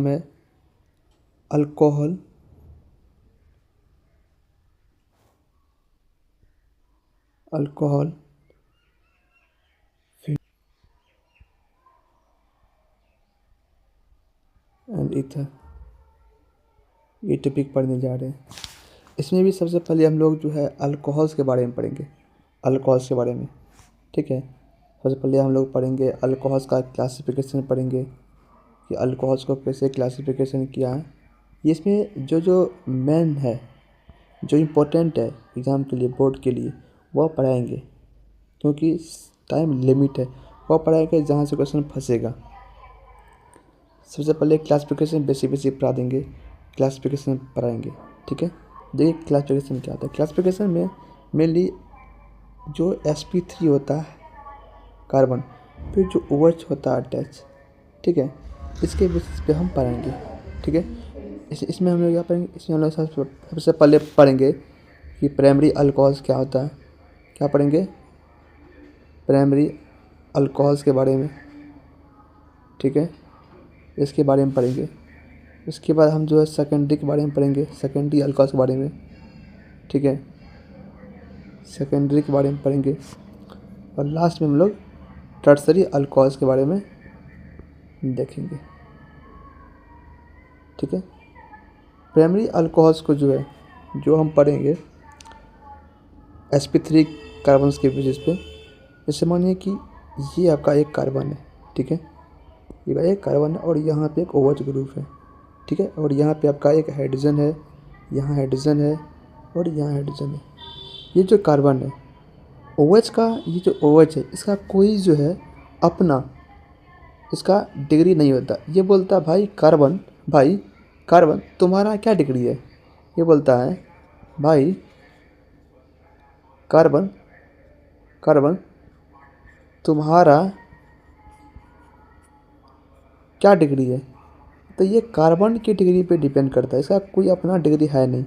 नाम है alcohol alcohol and ether, ये टॉपिक पढ़ने जा रहे हैं। इसमें भी सबसे पहले हम लोग जो है अल्कोहल्स के बारे में पढ़ेंगे, अल्कोहल्स के बारे में। ठीक है, सबसे पहले हम लोग पढ़ेंगे अल्कोहल्स का क्लासिफिकेशन पढ़ेंगे कि अल्कोहल्स को कैसे क्लासिफिकेशन किया है। ये इसमें जो जो मेन है, जो इम्पोर्टेंट है एग्ज़ाम के लिए, बोर्ड के लिए, वह पढ़ाएंगे, क्योंकि टाइम लिमिट है। वह पढ़ाएंगे जहाँ से क्वेश्चन फंसेगा। सबसे पहले क्लासिफिकेशन बेसिक पढ़ा देंगे, क्लासिफिकेशन पढ़ाएंगे। ठीक है, देखिए क्लासिफिकेशन क्या होता है। क्लासिफिकेशन में मेनली जो sp3 होता है कार्बन, फिर जो OH होता है अटैच, ठीक है, इसके बेसिस पे हम पढ़ेंगे। ठीक है, इसमें हम लोग क्या पढ़ेंगे, इसमें हम लोग सबसे पहले पढ़ेंगे कि प्राइमरी अल्कोहल्स क्या होता है। क्या पढ़ेंगे, प्राइमरी अल्कोहल्स के बारे में। ठीक है, इसके बारे में पढ़ेंगे। उसके बाद हम जो है सेकेंडरी के बारे में पढ़ेंगे, सेकेंडरी अल्कोहल्स के बारे में। ठीक है, सेकेंडरी के बारे में पढ़ेंगे। और लास्ट में हम लोग टर्सरी अल्कोहल्स के बारे में देखेंगे। ठीक है, प्राइमरी अल्कोहल्स को जो है, जो हम पढ़ेंगे sp3 कार्बन्स के बेसिस पे। जैसे मानिए कि ये आपका एक कार्बन है। ठीक है, ये एक कार्बन है और यहाँ पे एक OH ग्रुप है। ठीक है, और यहाँ पे आपका एक हाइड्रोजन है, यहाँ हाइड्रोजन है और यहाँ हाइड्रोजन है। ये जो कार्बन है OH का, ये जो OH है इसका कोई जो है अपना इसका डिग्री नहीं होता। ये बोलता है भाई कार्बन तुम्हारा क्या डिग्री है। ये बोलता है भाई कार्बन तुम्हारा क्या डिग्री है। तो ये कार्बन की डिग्री पे डिपेंड करता है, इसका कोई अपना डिग्री है नहीं।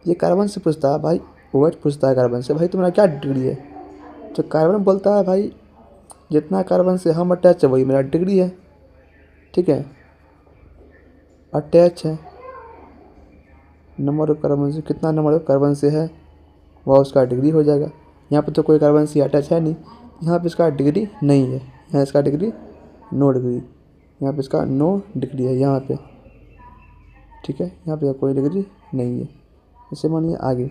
ये कार्बन से पूछता है भाई, OH पूछता है कार्बन से भाई तुम्हारा क्या डिग्री है। तो कार्बन बोलता है भाई जितना कार्बन से हम अटैच है वही मेरा डिग्री है। ठीक है, अटैच है, नंबर ऑफ कार्बन से, कितना नंबर ऑफ कार्बन से है वह उसका डिग्री हो जाएगा। यहाँ पे तो कोई कार्बन से अटैच है नहीं, यहाँ पे इसका डिग्री नहीं है, यहाँ इसका डिग्री नो डिग्री, यहाँ पे इसका नो डिग्री है यहाँ पे। ठीक है, यहाँ पे कोई डिग्री नहीं है। जैसे मानिए आगे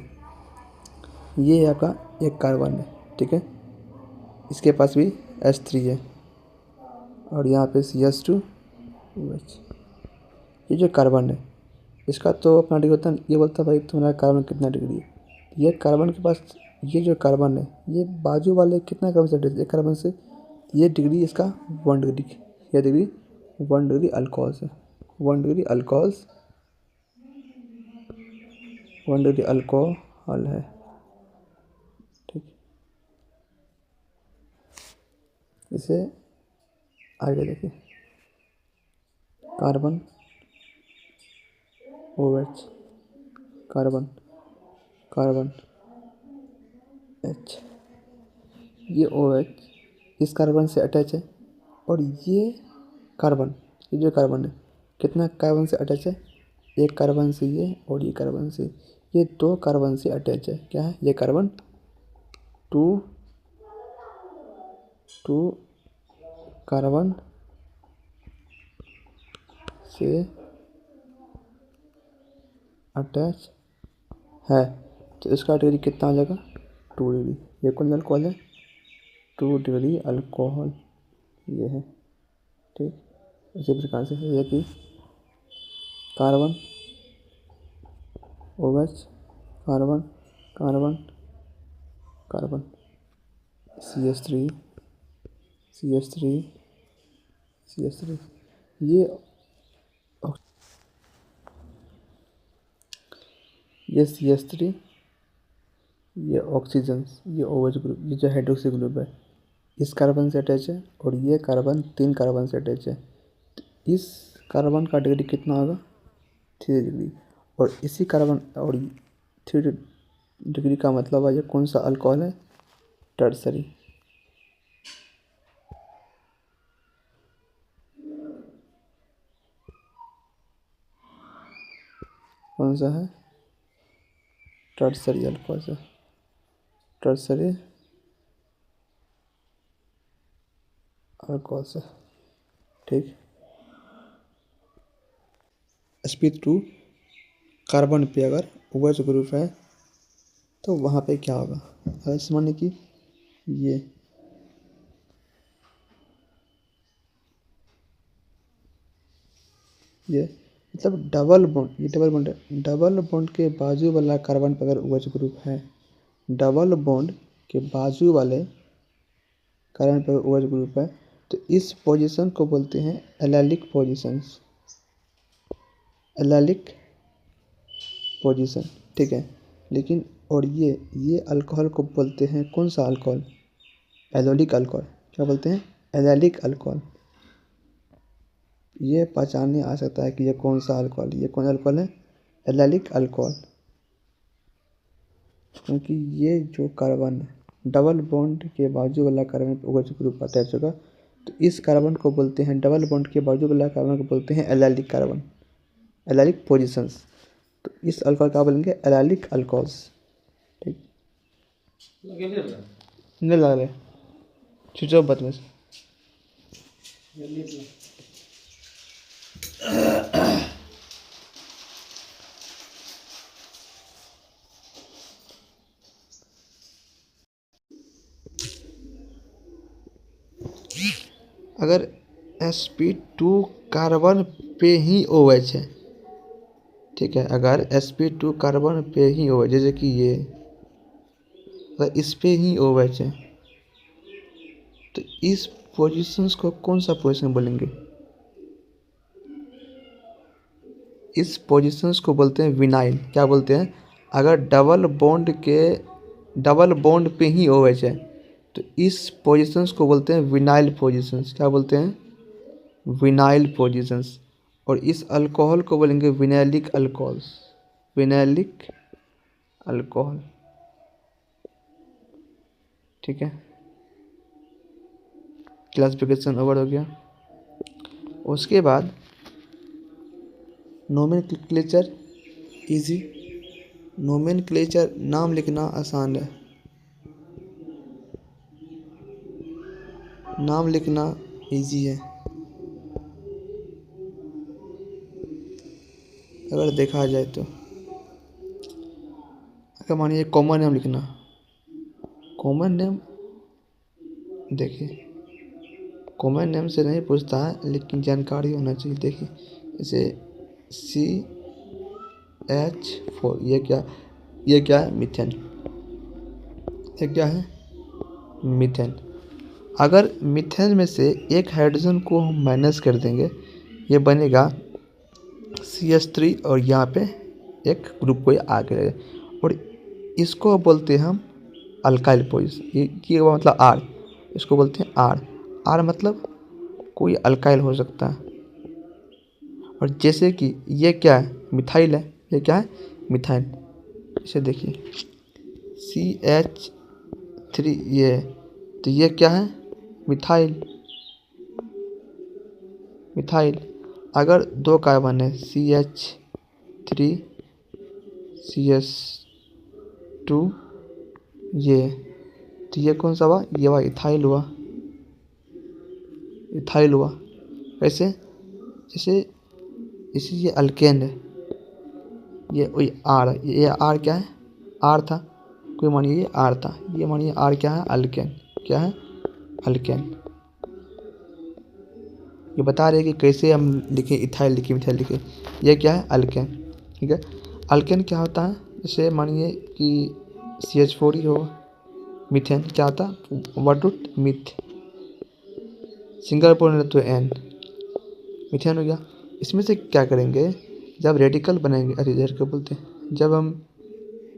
ये है आपका एक कार्बन है। ठीक है, इसके पास भी H3 है और यहाँ पे CH2OH। ये जो कार्बन है इसका तो अपना डिग्री होता है। ये बोलता है भाई तुम्हारा कार्बन कितना डिग्री है। ये कार्बन के पास, ये जो कार्बन है ये बाजू वाले कितना कार्बन से अटैच है, एक कार्बन से। ये डिग्री इसका 1 डिग्री, ये डिग्री 1 डिग्री अल्कोहल्स है, 1 डिग्री अल्कोहल्स, 1 डिग्री अल्कोहल है। ठीक, इसे आगे देखिए, कार्बन OH, कार्बन H, ये OH इस कार्बन से अटैच है और ये कार्बन, ये जो कार्बन है कितना कार्बन से अटैच है, एक कार्बन से ये और ये कार्बन से, ये 2 कार्बन से अटैच है। क्या है, ये कार्बन 2 कार्बन से अटैच है। तो इसका डिग्री कितना हो जाएगा, 2 डिग्री। ये कौन सा अल्कोहल है, 2 डिग्री अल्कोहल ये है। ठीक, इसी प्रकार से है कि carbon OH, carbon carbon carbon CH3 ये CH3, ये ऑक्सीजन, ये OH ग्रुप, ये जो हाइड्रोक्सी ग्रुप है इस कार्बन से अटैच है और ये कार्बन 3 कार्बन से अटैच है। तो इस कार्बन का डिग्री कितना होगा, 3 डिग्री। और इसी कार्बन और 3 डिग्री का मतलब है ये कौन सा अल्कोहल है, टर्सरी। कौन सा है? टर्सरी अल्कोहल से, टर्सरी अल्कोहल से, ठीक। sp2 कार्बन पे अगर OH ग्रुप है तो वहाँ पे क्या होगा? ऐसे माने कि ये मतलब डबल बॉन्ड, ये डबल बॉन्ड है। डबल बॉन्ड के बाजू वाला कार्बन पर अगर OH ग्रुप है, डबल बॉन्ड के बाजू वाले कार्बन पर OH ग्रुप है, तो इस पोजीशन को बोलते हैं एलेलिक पोजीशंस, एलेलिक पोजीशन, ठीक है। लेकिन और ये अल्कोहल को बोलते हैं कौन सा अल्कोहल? एलोलिक अल्कोहल। क्या बोलते हैं? Allylic alcohol. ये पहचानने आ सकता है कि ये कौन सा अल्कोहल, ये कौन अल्कोहल है? Allylic alcohol. क्योंकि ये जो कार्बन डबल बॉन्ड के बाजू वाला कार्बन OH ग्रुप अटैच होगा, तो इस कार्बन को बोलते हैं, डबल बॉन्ड के बाजू वाला कार्बन को बोलते हैं एलेलिक कार्बन, एलेलिक पोजीशंस। तो इस अल्कोहल क्या बोलेंगे? एलेलिक अल्कोहल्स, ठीक। नहीं लग रहे, स्विच ऑफ बटन से। अगर sp2 कार्बन पे ही OH है, ठीक है, अगर sp2 कार्बन पे ही OH, जैसे कि ये अगर इस पे ही OH है, तो इस पोजीशंस को कौन सा पोजीशन बोलेंगे? इस पोजीशंस को बोलते हैं विनाइल। क्या बोलते हैं? अगर डबल बॉन्ड पे ही OH है, तो इस पोजीशंस को बोलते हैं विनाइल पोजीशंस। क्या बोलते हैं? Vinyl positions. और इस अल्कोहल को बोलेंगे विनाइलिक अल्कोहल्स, विनाइलिक अल्कोहल, ठीक है। क्लासिफिकेशन ओवर हो गया। उसके बाद नोमेनक्लेचर इजी, नोमेनक्लेचर नाम लिखना आसान है, नाम लिखना इजी है। अगर देखा जाए तो अगर मानिए कॉमन नेम लिखना, कॉमन नेम देखिए, कॉमन नेम से नहीं पूछता है, लेकिन जानकारी होना चाहिए। देखिए जैसे CH4, ये क्या है? मीथेन। ये क्या है? मीथेन। अगर मीथेन में से एक हाइड्रोजन को हम माइनस कर देंगे, ये बनेगा CH3, और यहाँ पे एक ग्रुप कोई आगे रहेगा, और इसको बोलते हैं हम अल्काइल पोजीशन। ये मतलब R, इसको बोलते हैं R मतलब कोई अल्काइल हो सकता है। और जैसे कि ये क्या है? मिथाइल है। ये क्या है? मिथाइल। इसे देखिए CH3, ये तो ये क्या है? Methyl, methyl. अगर दो कार्बन है CH3 CH2, ये तो ये कौन सा हुआ? ये हुआ इथाइल हुआ, इथाइल हुआ। कैसे? जैसे इसी ये अल्केन है, ये वही आर, ये आर क्या है? आर था, कोई मानिए ये आर था, ये मानिए आर क्या है? अल्केन। क्या है? अल्केन। ये बता रहे कि कैसे हम लिखें, इथाइल लिखें, मिथाइल लिखें। ये क्या है? अल्केन, ठीक है। अल्केन क्या होता है? जैसे मानिए कि CH4 ही हो, मीथेन क्या होता है? What root meth, single bond तो N, मीथेन हो गया। इसमें से क्या करेंगे? जब रेडिकल बनाएंगे, अरे इधर क्या बोलते हैं, जब हम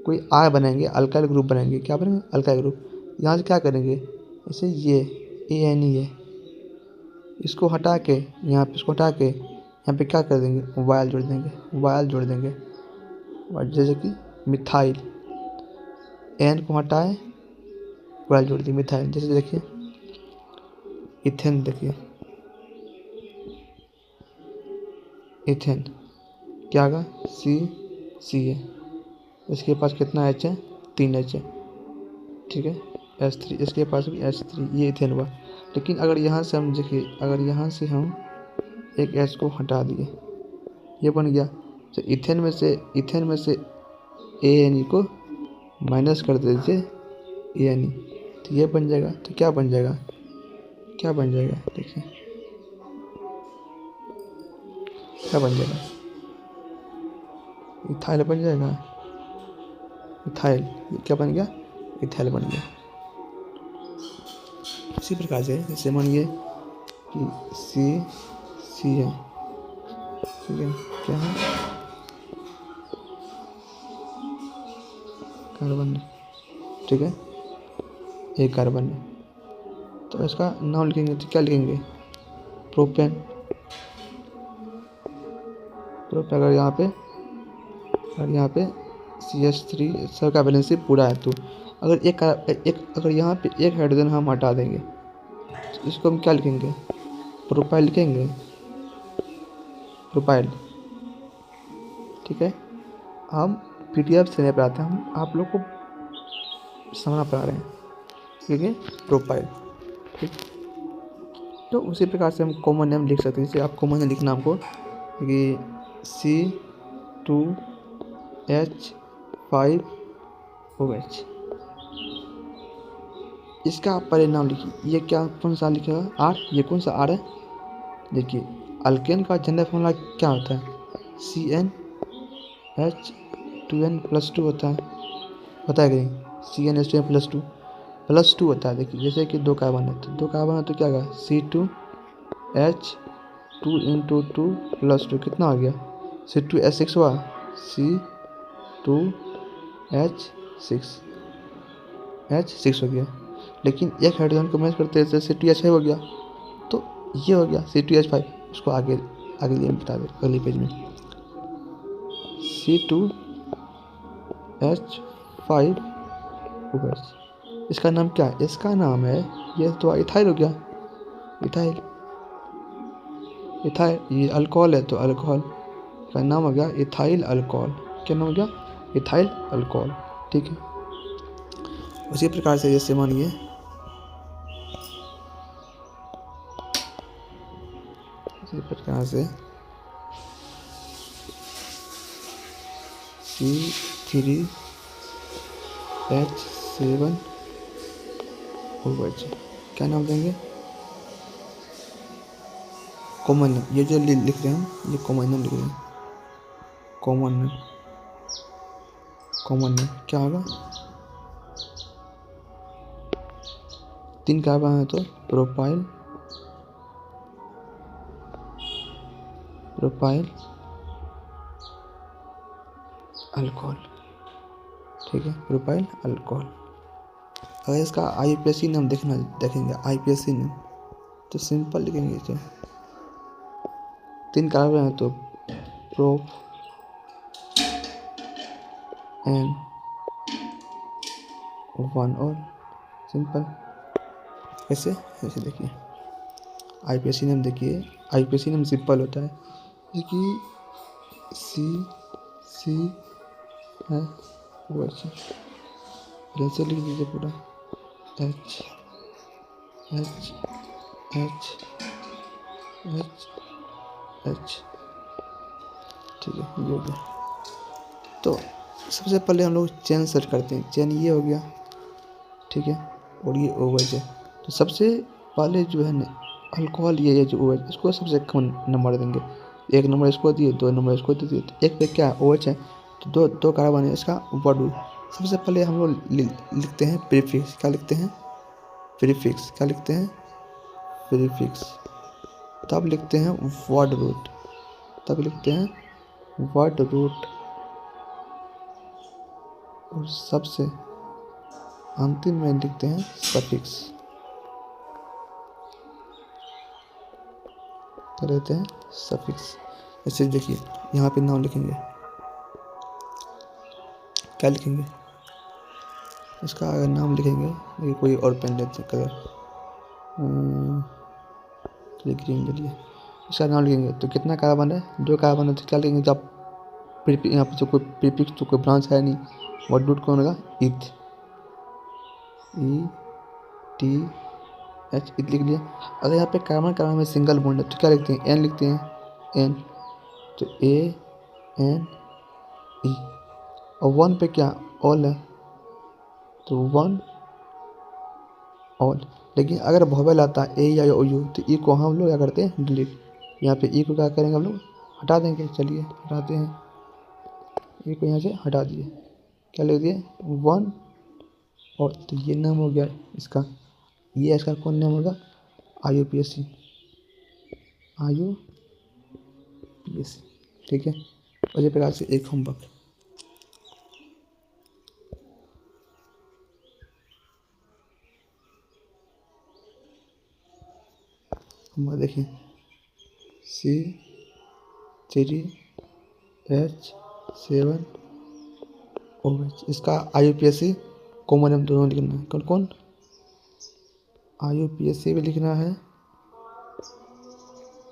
कोई आय बनाएंगे, अल्काइल ग्रुप बनाएंगे, क्या बनाएंगे? Alkyl group. यहाँ से क्या करेंगे? जैसे ये ANE है, इसको हटा के यहाँ पे, इसको हटा के यहाँ पे क्या कर देंगे? वायल जोड़ देंगे, वायल जोड़ देंगे। और जैसे कि मिथाइल, एन को हटाए, वायल जोड़ दी, मिथाइल। जैसे देखिए इथेन, देखिए इथेन क्या होगा? सी है, इसके पास कितना H है, 3 H है, ठीक है, H3, इसके पास भी H3, ये इथेन हुआ। लेकिन अगर यहाँ से हम देखिए, अगर यहाँ से हम एक H को हटा दिए, ये बन गया, तो इथेन में से ANE को माइनस कर दीजिए ANE, तो ये बन जाएगा। तो क्या बन जाएगा, देखिए क्या बन जाएगा, इथाइल बन जाएगा, इथाइल, क्या बन गया, इथाइल बन गया। इसी प्रकार से जैसे मानिए कि सी है, ठीक है, क्या है, कार्बन, ठीक है, एक कार्बन है, तो इसका नाम लिखेंगे तो क्या लिखेंगे, प्रोपेन। अगर यहाँ पे CH3 सब का बैलेंस पूरा है, तो अगर अगर यहाँ पे एक हाइड्रोजन हम हटा देंगे, तो इसको हम क्या लिखेंगे, प्रोपाइल लिखेंगे, प्रोपाइल, ठीक है। हम PDF से नहीं पढ़ाते, हम आप लोग को समझना पड़ा रहे हैं, ठीक है, प्रोपाइल, ठीक। तो उसी प्रकार से हम कॉमन नेम लिख सकते हैं। जैसे आप कॉमन नेम लिखना आपको कि C2H5OH, इसका आप पहले नाम लिखिए। ये क्या, कौन सा लिखेगा, R, ये कौन सा R है, देखिए अल्केन का जनरल फॉर्मूला क्या होता है, CnH2n+2 होता है कि नहीं, CnH2n+2 होता है। देखिए जैसे कि 2 कार्बन है, तो 2 कार्बन है तो क्या होगा, C2H2 × 2 + 2 कितना हो गया, C2H6 हुआ, C2H6 हो गया। लेकिन एक हाइड्रोजन को मैच करते हैं तो C2H5 हो गया, तो ये हो गया C2H5। उसको आगे लिए बता दे अगले पेज में, C2H5OH, इसका नाम क्या है, इसका नाम है, ये तो इथाइल हो गया, इथाइल, ये अल्कोहल है, तो अल्कोहल का नाम हो गया इथाइल अल्कोहल। क्या नाम हो गया, इथाइल अल्कोहल, ठीक है। उसी प्रकार से जैसे मानिए इसी प्रकार से C3H7OH, क्या नाम देंगे, कॉमन नेम। ये जो लिख रहे हैं ये कॉमन नेम लिख रहे हैं, कॉमन नेम क्या होगा, 3 कार्बन है तो प्रोपाइल अल्कोहल, ठीक है, प्रोपाइल अल्कोहल। अगर इसका IUPAC नाम देखेंगे IUPAC नाम, तो सिंपल लिखेंगे, तो 3 कार्बन है तो प्रोप N 1 और सिंपल, ऐसे देखिए IUPAC नाम, देखिए IUPAC नाम सिंपल होता है, जैसे C है OH, ऐसे लिख दीजिए पूरा H, ठीक है, ये हो गया। तो सबसे पहले हम लोग चेन सेट करते हैं, चेन ये हो गया, ठीक है, और ये OH है, तो सबसे पहले जो है ना अल्कोहल, ये जो OH, इसको सबसे कम नंबर देंगे, 1 नंबर इसको दिए, 2 नंबर इसको दिए, तो एक पे क्या है OH है, तो दो कार्बन है, इसका वर्ड। सबसे पहले हम लोग लिखते हैं प्रीफिक्स, क्या लिखते हैं, प्रीफिक्स, तब लिखते हैं वर्ड रूट, और सबसे अंतिम में लिखते हैं सफिक्स, क्या लेते हैं, सफिक्स। ऐसे देखिए यहाँ पे नाम लिखेंगे, क्या लिखेंगे, इसका अगर नाम लिखेंगे, देखिए कोई और पेन लेते हैं कलर, ग्रीन ले लिए, इसका नाम लिखेंगे, तो कितना कार्बन है, 2 कार्बन है, तो क्या लिखेंगे, जब यहाँ पे तो कोई प्रीफिक्स तो कोई ब्रांच है नहीं, वर्ड रूट कौन होगा, इथ, ई टी एच, इथ लिख लिया। अगर यहाँ पे कार्बन में सिंगल बॉन्ड है तो क्या लिखते हैं, एन लिखते हैं, एन, तो ए एन ई। और वन पे क्या, ऑल है, तो वन ऑल। लेकिन अगर वोवेल आता है ए या यू तो ई को हम लोग क्या करते हैं, डिलीट। यहाँ पे ई को क्या करेंगे हम लोग, हटा देंगे। चलिए हटाते हैं, ई को यहाँ से हटा दिए, क्या लिख दिए, वन। और तो ये नाम हो गया इसका, ये इसका कौन नाम होगा, IUPAC, IUPAC, ठीक है। और ये प्रकार से एक होमवर्क देखिए, C3H7OH, इसका IUPAC कॉमन नेम दोनों लिखना है। कौन कौन, IUPAC भी लिखना है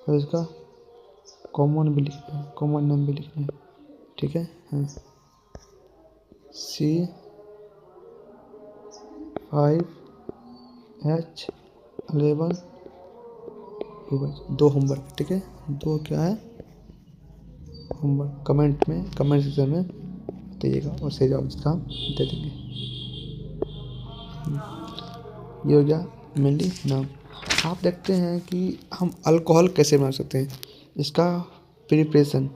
और इसका कॉमन भी लिखना है, कॉमन नेम भी लिखना है, ठीक है। हाँ, C5H11OH, दो होमवर्क, ठीक है। दो क्या है होमवर्क, कमेंट सेक्शन में बताइएगा और सही जवाब इसका दे देंगे। ये हो गया मेनली नाम। आप देखते हैं कि हम अल्कोहल कैसे बना सकते हैं, इसका preparation.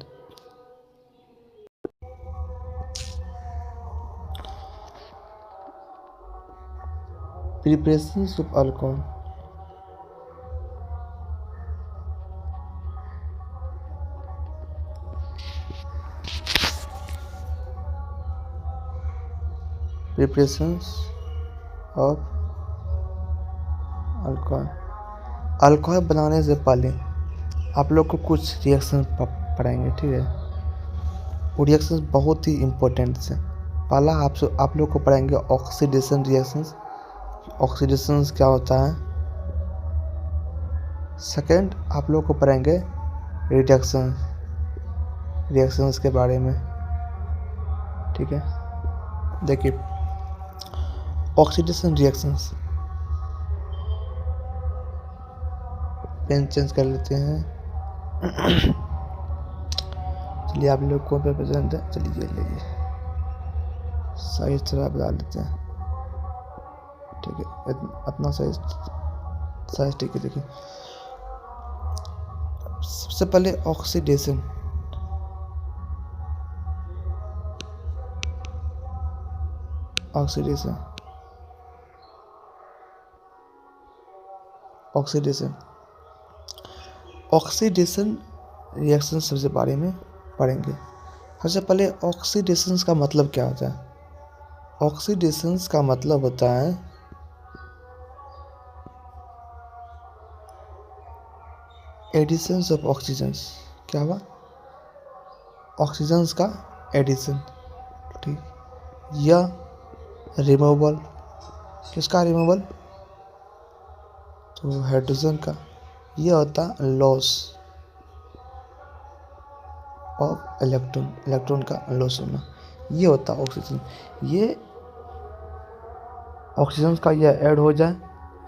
Preparation of alcohol, preparations of alcohol. Alcohol बनाने से पहले आप लोग को कुछ रिएक्शन पढ़ाएंगे, ठीक है। वो रिएक्शन बहुत ही इम्पोर्टेंट है। पहला आप लोग को पढ़ाएंगे ऑक्सीडेशन रिएक्शंस, ऑक्सीडेशन क्या होता है। सेकंड आप लोग को पढ़ाएंगे रिएक्शंस के बारे में, ठीक है। देखिए ऑक्सीडेशन रिएक्शंस, पेन चेंज कर लेते हैं। चलिए आप लोग को पे पसंद है, चलिए लीजिए, साइज थोड़ा बदल लेते हैं, ठीक है। अपना साइज ठीक है। देखिए सबसे पहले ऑक्सीडेशन, ऑक्सीडेशन रिएक्शन सबसे बारे में पढ़ेंगे। सबसे पहले ऑक्सीडेशन का मतलब क्या होता है। ऑक्सीडेशन का मतलब होता है एडिशन ऑफ ऑक्सीजन्स। क्या हुआ, ऑक्सीजन्स का एडिशन, ठीक। या रिमूवल, किसका रिमूवल, तो हाइड्रोजन का। यह होता लॉस ऑफ इलेक्ट्रॉन का लॉस होना, ये होता ऑक्सीजन। ये ऑक्सीजन का या ऐड हो जाए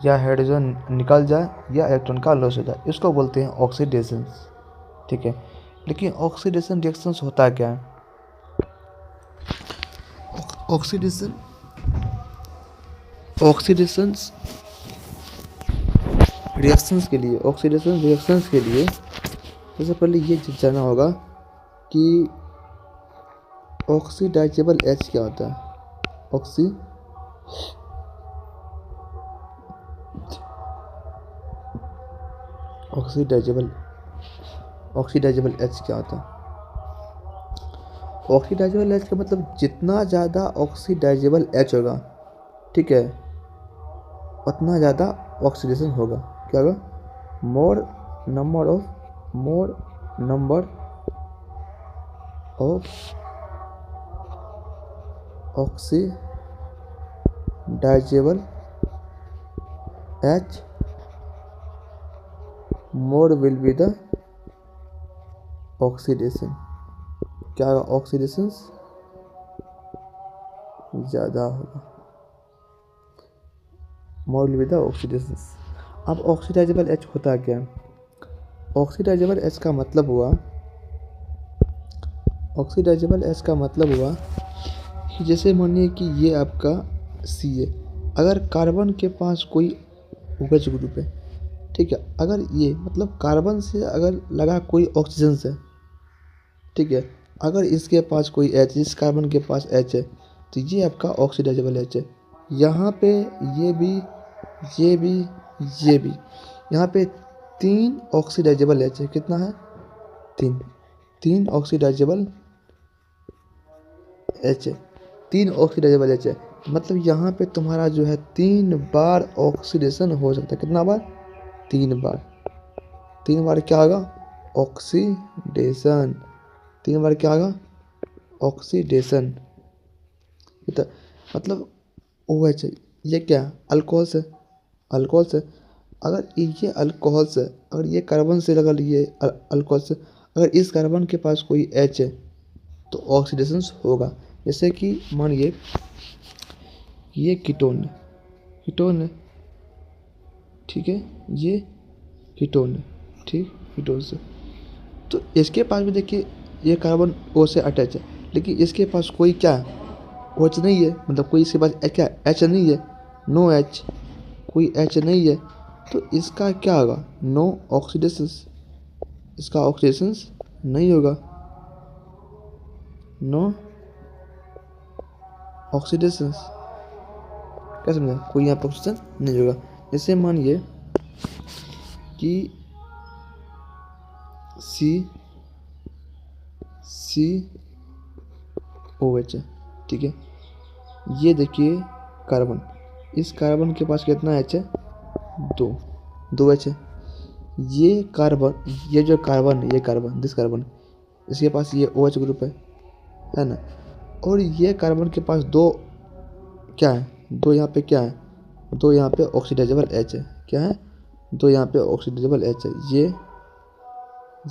या हाइड्रोजन निकल जाए या इलेक्ट्रॉन का लॉस हो जाए, इसको बोलते हैं ऑक्सीडेशन, ठीक है। लेकिन ऑक्सीडेशन रिएक्शंस होता क्या है, ऑक्सीडेशन रिएक्शंस के लिए सबसे पहले ये जानना होगा कि ऑक्सीडाइजेबल H क्या होता है। ऑक्सीडाइजेबल H क्या होता है। ऑक्सीडाइजेबल H का मतलब जितना ज़्यादा ऑक्सीडाइजेबल H होगा, ठीक है, उतना ज़्यादा ऑक्सीडेशन होगा। क्या होगा, more number of oxidizable H, more will be the oxidation, क्या होगा, ऑक्सीडेशन ज़्यादा होगा, मोर विद ऑक्सीडेशन। अब ऑक्सीडाइजेबल एच होता क्या, ऑक्सीडाइजेबल एच का मतलब हुआ, ऑक्सीडाइजेबल एच का मतलब हुआ कि जैसे मानिए कि ये आपका सी है, अगर कार्बन के पास कोई OH ग्रुप है, ठीक है, अगर ये मतलब कार्बन से अगर लगा कोई ऑक्सीजन से, ठीक है, अगर इसके पास कोई H, इस कार्बन के पास H है, तो ये आपका ऑक्सीडाइजेबल H है। यहाँ पे ये भी, ये भी, ये भी, यहाँ पे 3 ऑक्सीडाइजेबल H है। कितना है, 3 ऑक्सीडाइजेबल H है, 3 ऑक्सीडाइजेबल H है। मतलब यहाँ पे तुम्हारा जो है 3 बार ऑक्सीडेशन हो सकता है। कितना बार, 3 बार। 3 बार क्या होगा, ऑक्सीडेशन। 3 बार क्या होगा, ऑक्सीडेशन। मतलब OH है, ये क्या है, अल्कोहल से, अल्कोहल से। अगर ये अल्कोहल से, अगर ये कार्बन से, अगर ये अल्कोहल से, अगर इस कार्बन के पास कोई H है तो ऑक्सीडेशन होगा। जैसे कि मानिए ये कीटोन है, कीटोन है, ठीक है, ये कीटोन है, ठीक, कीटोन से। तो इसके पास भी देखिए ये कार्बन O से अटैच है, लेकिन इसके पास कोई क्या OH नहीं है, मतलब कोई इसके पास क्या H नहीं है, नो H, कोई H नहीं है, तो इसका क्या होगा, नो ऑक्सीडेशन, इसका ऑक्सीडेशन नहीं होगा, नो ऑक्सीडेशन। क्या समझा, कोई यहाँ पर ऑक्सीजन नहीं होगा। जैसे मानिए कि COH है, ठीक है, ये देखिए कार्बन, इस कार्बन के पास कितना H है, 2 H है। ये कार्बन, ये जो कार्बन है, ये कार्बन, दिस कार्बन, इसके पास ये OH ग्रुप है ना, और ये कार्बन के पास 2 क्या है, 2 यहाँ पे क्या है, 2 यहाँ पे ऑक्सीडाइजेबल H है। क्या है, 2 यहाँ पे ऑक्सीडाइजेबल H है,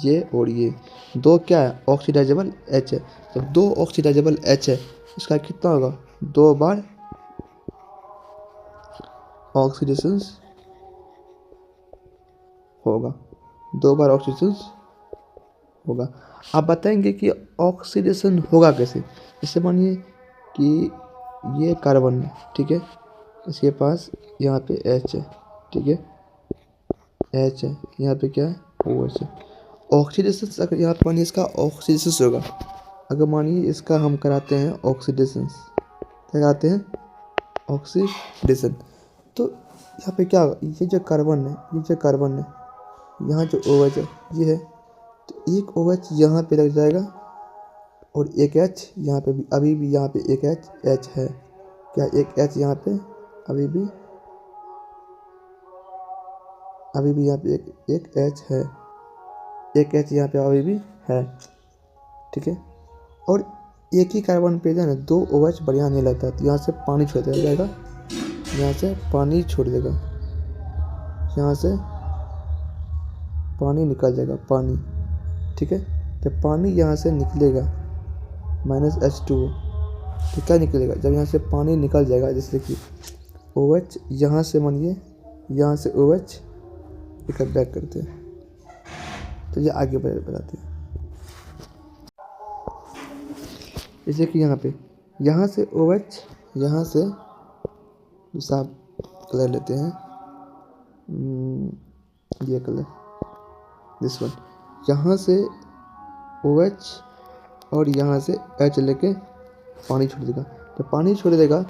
ये और ये 2 क्या है, ऑक्सीडाइजेबल H है। जब 2 ऑक्सीडाइजेबल H है, इसका कितना होगा, 2 बार ऑक्सीडेशन होगा, 2 बार ऑक्सीडेशन होगा। आप बताएंगे कि ऑक्सीडेशन होगा कैसे। जैसे मानिए कि ये कार्बन है, ठीक है, इसके पास यहाँ पे H है, ठीक है, H है, यहाँ पे क्या है, OH है। ऑक्सीडेशन अगर यहाँ पे मानिए इसका ऑक्सीडेशन होगा, अगर मानिए इसका हम कराते हैं ऑक्सीडेशन, क्या कराते हैं, ऑक्सीडेशन, तो यहाँ पे क्या होगा, ये जो कार्बन है, ये जो कार्बन है, यहाँ जो OH है ये है, तो एक OH यहाँ पे लग जाएगा और एक H यहाँ पे भी, अभी भी यहाँ पे एक H है। क्या, एक H यहाँ पे अभी भी यहाँ पे एक H है, एक H यहाँ पे अभी भी है, ठीक है। और एक ही कार्बन पे जो है ना 2 OH बढ़िया नहीं लगता, तो यहाँ से पानी छोड़ दिया जाएगा, यहाँ से पानी छोड़ देगा, यहाँ से पानी निकल जाएगा, पानी, ठीक है। जब पानी यहाँ से निकलेगा -H2O, तो क्या निकलेगा, जब यहाँ से पानी निकल जाएगा, जैसे कि OH यहाँ से मानिए, यहाँ से OH एक बैक करते हैं, तो ये आगे बढ़ाते हैं। जैसे कि यहाँ पे, यहाँ से OH, यहाँ से साफ कलर लेते हैं, ये कलर, दिस वन, यहाँ से OH और यहाँ से H लेके पानी छोड़ देगा। जब पानी छोड़ देगा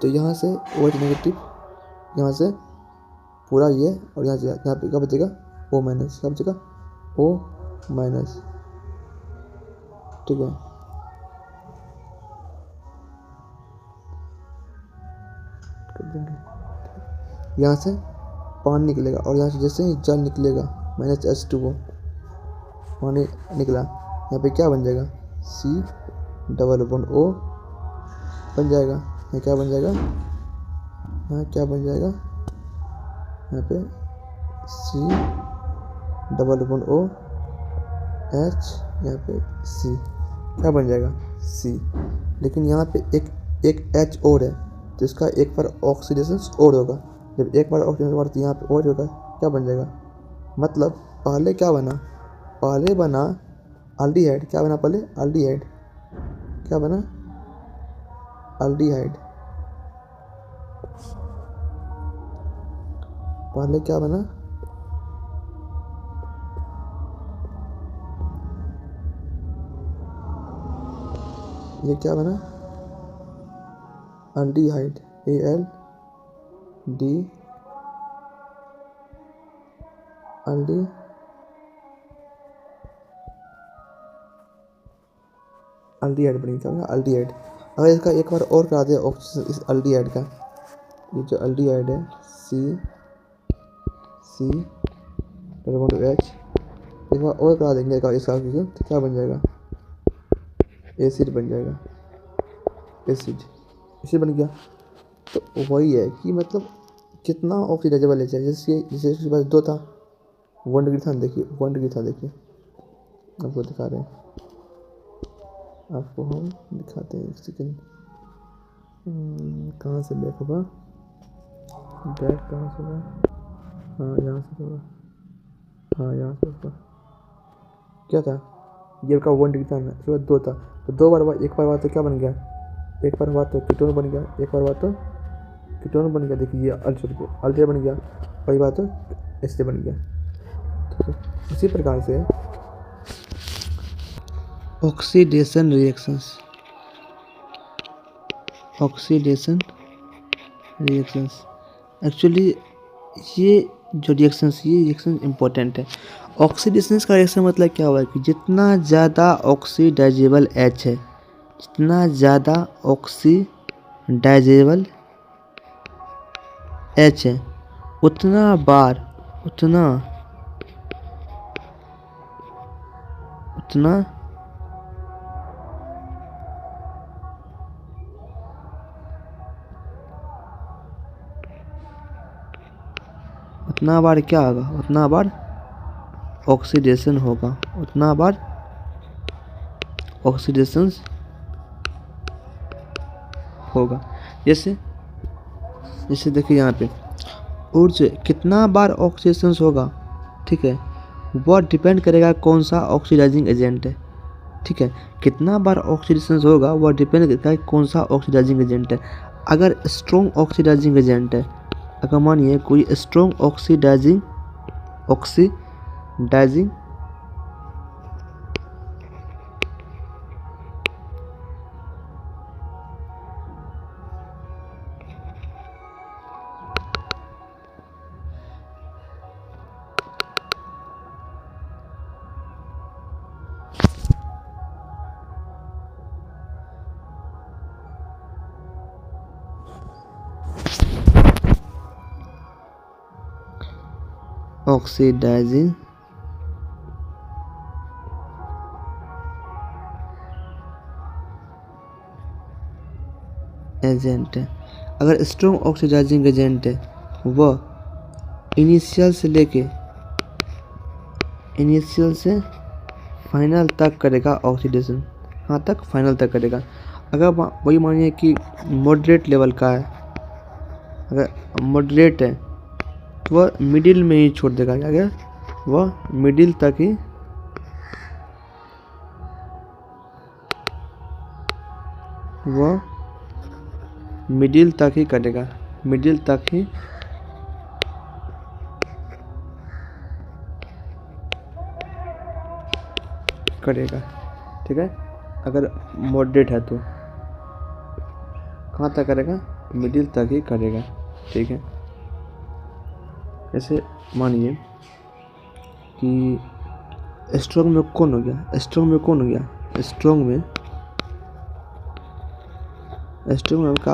तो यहाँ से OH नेगेटिव, यहाँ से पूरा ये, और यहाँ से यहाँ पे क्या बचेगा, O माइनस, क्या बचेगा, O माइनस, ठीक है। यहाँ से पानी निकलेगा और यहाँ से जैसे ही जल निकलेगा -H2O, पानी निकला, यहाँ पे क्या बन जाएगा, C+O बन जाएगा। यहाँ क्या बन जाएगा, यहाँ क्या बन जाएगा, यहाँ पे C+O H, यहाँ पे C, क्या बन जाएगा C। लेकिन यहाँ पे एक H और है तो इसका एक बार ऑक्सीडेशन और होगा। जब एक बार ऑक्सीडेशन होगा तो यहाँ पे और होगा, क्या बन जाएगा, मतलब पहले क्या बना, पहले बना एल्डिहाइड। क्या बना पहले, एल्डिहाइड। क्या बना, एल्डिहाइड। पहले क्या बना, ये क्या बना, एल्डिहाइड, ALD एल्डिहाइड बनेगा। क्या बना, एल्डिहाइड। अगर इसका एक बार और करा दे ऑक्सीजन इस एल्डिहाइड का, ये जो एल्डिहाइड है C H, एक बार और करा देंगे इसका ऑक्सीजन तो क्या बन जाएगा, एसिड बन जाएगा, एसिड बन गया। तो वही है कि मतलब कितना ऑक्सीडाइजेबल है, जैसे इसके पास 2 था, 1 डिग्री था, देखिए 1 डिग्री था, देखिए आपको दिखा रहे हैं, आपको हम दिखाते हैं, एक सेकेंड। कहाँ से बैक होगा, बैक कहाँ से होगा, हाँ यहाँ से होगा, हाँ यहाँ से होगा। क्या था, ये का 1 डिग्री था ना, उसके बाद 2 था, तो 2 बार एक बार तो क्या बन गया, एक बार बात तो कीटोन बन गया, एक बार बात तो कीटोन बन गया। देखिए ये अल्ट्रा बन गया, वही बात तो एस्टर बन गया। ठीक है, इसी प्रकार से ऑक्सीडेशन रिएक्शंस एक्चुअली ये जो रिएक्शंस, ये रिएक्शन इम्पोर्टेंट है। ऑक्सीडेशन का रिएक्शन मतलब क्या हुआ कि जितना ज़्यादा ऑक्सीडाइजेबल H है, जितना ज़्यादा ऑक्सीडाइजेबल H है, उतना बार क्या होगा, उतना बार ऑक्सीडेशन होगा, उतना बार ऑक्सीडेशन होगा। जैसे देखिए यहाँ पे ऊर्जा कितना बार ऑक्सीडेशन होगा, ठीक है, वह डिपेंड करेगा कौन सा ऑक्सीडाइजिंग एजेंट है। ठीक है, कितना बार ऑक्सीडेशन होगा वह डिपेंड करता है कौन सा ऑक्सीडाइजिंग एजेंट है। अगर स्ट्रॉन्ग ऑक्सीडाइजिंग एजेंट है, अगर मानिए कोई स्ट्रॉन्ग ऑक्सीडाइजिंग एजेंट है, अगर स्ट्रॉन्ग ऑक्सीडाइजिंग एजेंट है, वह इनिशियल से फाइनल तक करेगा ऑक्सीडेशन, कहाँ तक, फाइनल तक करेगा। अगर वही मानिए कि मॉडरेट लेवल का है, अगर मॉडरेट है तो वह मिडिल में ही छोड़ देगा, क्या वह मिडिल तक ही करेगा, मिडिल तक ही करेगा। ठीक है, अगर मॉडरेट है तो कहाँ तक करेगा, मिडिल तक ही करेगा। ठीक है, जैसे मानिए कि स्ट्रॉन्ग में कौन हो गया, स्ट्रॉन्ग में क्या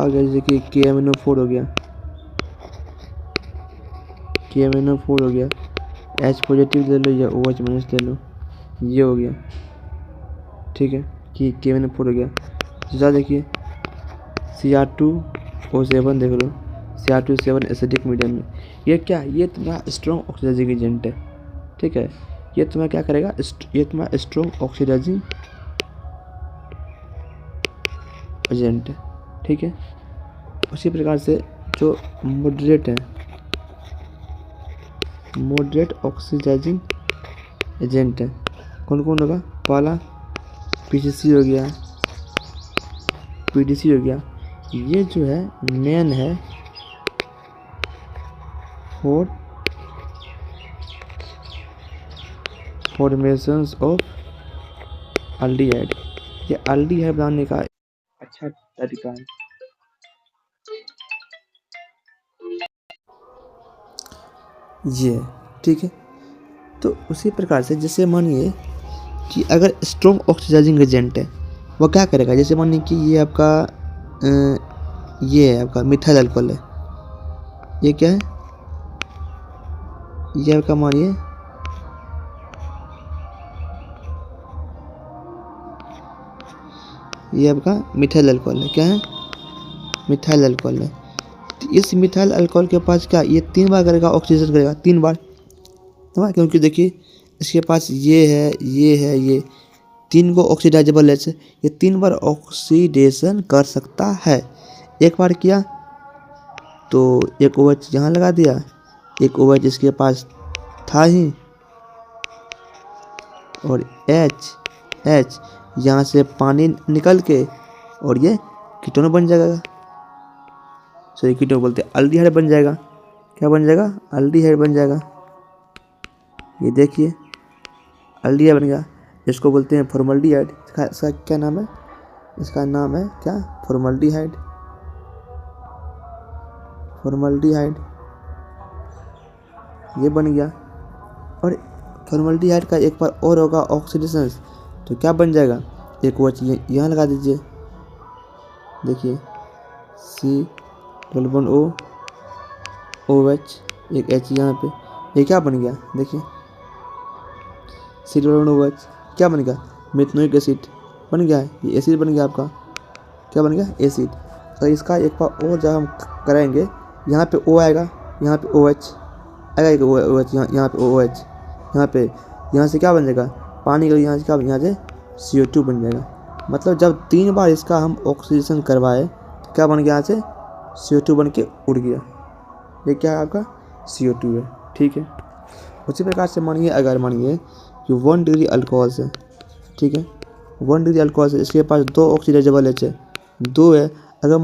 हो गया, जैसे कि KMnO4 हो गया, H पॉजिटिव ले लो या OH माइनस ले लो, ये हो गया। ठीक है, कि KMnO4 हो गया। दूसरा देखिए Cr2O7 देख लो, Cr2O7 एसिडिक मीडियम में, ये क्या, ये तुम्हारा स्ट्रॉन्ग ऑक्सीडाइजिंग एजेंट है। ठीक है, ये तुम्हारा क्या करेगा, ये तुम्हारा स्ट्रॉन्ग ऑक्सीडाइजिंग एजेंट है, ठीक है। उसी प्रकार से जो मॉडरेट है, मॉडरेट ऑक्सीडाइजिंग एजेंट है, कौन कौन होगा? पहला पीसीसी हो गया, पीडीसी हो गया। ये जो है मेन है फॉर फॉर्मेशंस ऑफ एल्डिहाइड। ये एल्डिहाइड बनाने का अच्छा तरीका है। ये ठीक है। तो उसी प्रकार से जैसे मानिए कि अगर स्ट्रॉन्ग ऑक्सीडाइजिंग एजेंट है, वो क्या करेगा? जैसे मानिए कि ये आपका ये है आपका मिथाइल अल्कोहल है। ये क्या है? ये आपका मानिए ये आपका मिथाइल अल्कोहल है। क्या है? मिथाइल अल्कोहल है। तो इस मिथाइल अल्कोहल के पास क्या, ये 3 बार करेगा ऑक्सीडेशन करेगा, 3 बार, है। क्योंकि देखिए इसके पास ये है, ये है, ये 3 को ऑक्सीडाइजेबल है, ये 3 बार ऑक्सीडेशन कर सकता है। एक बार किया तो एक OH यहाँ लगा दिया, एक OH इसके पास था ही, और H यहाँ से पानी निकल के और ये कीटोन बन जाएगा। सॉरी कीटोन बोलते हैं, एल्डिहाइड बन जाएगा। क्या बन जाएगा? एल्डिहाइड बन जाएगा। ये देखिए एल्डिहाइड बन गया। इसको बोलते हैं फॉर्मल्डिहाइड। इसका क्या नाम है? इसका नाम है क्या? फॉर्मल्डिहाइड। फॉर्मल्डिहाइड ये बन गया। और फॉर्मल्डिहाइड का एक बार और होगा ऑक्सीडेशन, तो क्या बन जाएगा? एक OH यहाँ लगा दीजिए, देखिए C+O OH, एक H यहाँ पे, ये क्या बन गया? देखिए C+OH क्या बन गया? मेथनोइक एसिड बन गया है। ये एसिड बन गया आपका। क्या बन गया? एसिड। तो इसका एक बार और जब हम करेंगे, यहाँ पे O आएगा, यहाँ पे OH आएगा, एक OH यहाँ पे OH, यहाँ से क्या बन जाएगा? पानी का यहाँ से क्या, यहाँ से CO2 बन जाएगा। मतलब जब 3 बार इसका हम ऑक्सीडेशन करवाए तो क्या बन गया? यहाँ से CO2 बन के उड़ गया। ये क्या है आपका? CO2 है, ठीक है। उसी प्रकार से मानिए अगर मानिए कि 1 डिग्री अल्कोहल से, ठीक है, 1 डिग्री अल्कोहल से इसके पास 2 ऑक्सीडाइजेबल H है, 2 है। अगर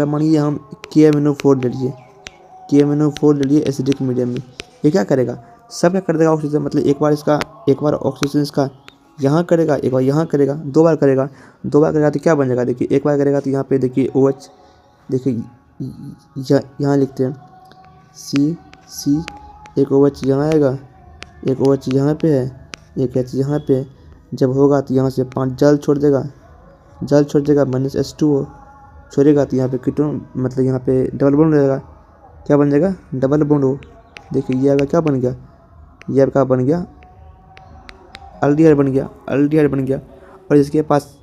मानिए हम KMnO4 ले लिए, KMnO4 ले लिए एसिडिक मीडियम में, ये क्या करेगा? सब क्या कर देगा ऑक्सीजन, मतलब एक बार ऑक्सीजन इसका यहाँ करेगा, एक बार यहाँ करेगा, 2 बार करेगा। 2 बार करेगा तो क्या बन जाएगा? देखिए एक बार करेगा तो यहाँ पे देखिए OH, देखिए यहाँ लिखते हैं C, एक OH यहाँ आएगा, एक OH यहाँ पे है, एक H यहाँ पे। जब होगा तो यहाँ से 5 जल छोड़ देगा, -H2O छोड़ेगा तो यहाँ पे कीटोन, मतलब यहाँ पे डबल बॉन्ड रहेगा। क्या बन जाएगा? डबल बॉन्ड हो। देखिए ये आपका क्या बन गया? ये आपका बन गया एल्डिहाइड बन गया। और इसके पास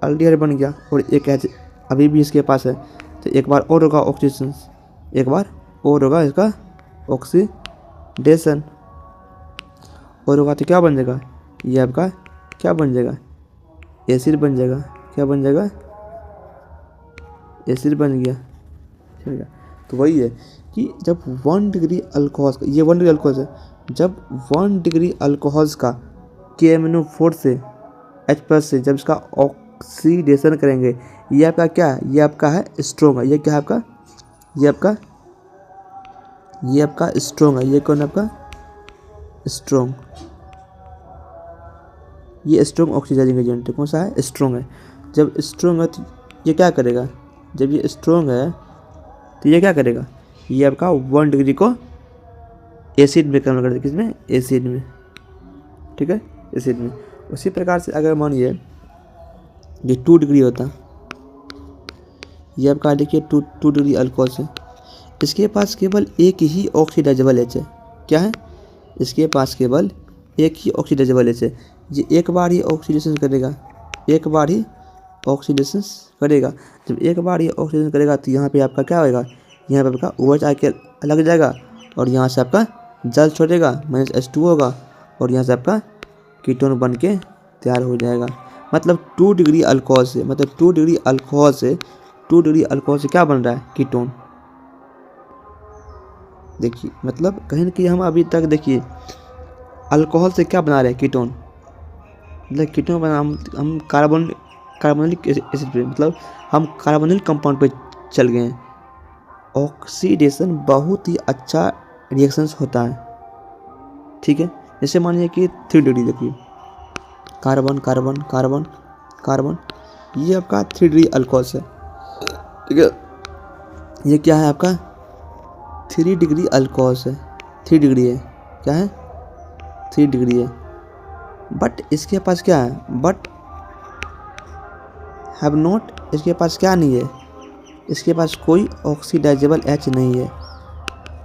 एल्डिहाइड बन गया और एक H अभी भी इसके पास है, तो एक बार और होगा ऑक्सीडेशन, एक बार और होगा इसका ऑक्सीडेशन, और होगा तो क्या बन जाएगा? ये आपका क्या बन जाएगा? एसिड बन जाएगा। क्या बन जाएगा? एसिड बन गया, ठीक है। तो वही है कि जब 1 डिग्री अल्कोहल, ये 1 डिग्री अल्कोहल है, जब 1 डिग्री अल्कोहल्स का KMnO4 से H+ से जब इसका ऑक्सीडेशन करेंगे, ये आपका क्या है? ये आपका है स्ट्रॉन्ग है। ये क्या है आपका? ये आपका स्ट्रॉन्ग है। ये कौन है आपका? स्ट्रॉन्ग। ये स्ट्रॉन्ग ऑक्सीडाइजिंग एजेंट है। कौन सा है? स्ट्रॉन्ग है। जब स्ट्रॉन्ग है तो ये क्या करेगा? जब ये स्ट्रॉन्ग है तो ये क्या करेगा? ये आपका 1 डिग्री को एसिड में कन्वर्ट कर देगा। किसमें? एसिड में, ठीक है, एसिड में। उसी प्रकार से अगर मानिए ये 2 डिग्री होता, ये आपका देखिए 2 डिग्री अल्कोहल से, इसके पास केवल एक ही ऑक्सीडाइजेबल H है। क्या है? इसके पास केवल एक ही ऑक्सीडाइजेबल H है। ये एक बार ही ऑक्सीडेशन करेगा, एक बार ही ऑक्सीडेशन करेगा। जब एक बार ही ऑक्सीडेशन करेगा तो यहाँ पे आपका क्या होगा? यहाँ पे आपका OH आके लग जाएगा और यहाँ से आपका जल छोड़ेगा, -H2O होगा और यहाँ से आपका कीटोन बन के तैयार हो जाएगा। मतलब 2 डिग्री अल्कोहल से, मतलब 2 डिग्री अल्कोहल से, 2 डिग्री अल्कोहल से क्या बन रहा है? कीटोन। देखिए मतलब कहीं ना कहीं हम अभी तक देखिए अल्कोहल से क्या बना रहे हैं? कीटोन। मतलब कीटोन बना हम कार्बोनिक एसिड पे, मतलब हम कार्बोनिल कंपाउंड पे चल गए हैं। ऑक्सीडेशन बहुत ही अच्छा रिएक्शंस होता है, ठीक है। जैसे मानिए कि 3 डिग्री, देखिए कार्बन कार्बन कार्बन कार्बन, ये आपका 3 डिग्री अल्कोहल है, ठीक है। ये क्या है आपका? 3 डिग्री अल्कोहल है, 3 डिग्री है, क्या है? 3 डिग्री है। बट इसके पास क्या है? बट हैव नॉट, इसके पास क्या नहीं है? इसके पास कोई ऑक्सीडाइजेबल एच नहीं है,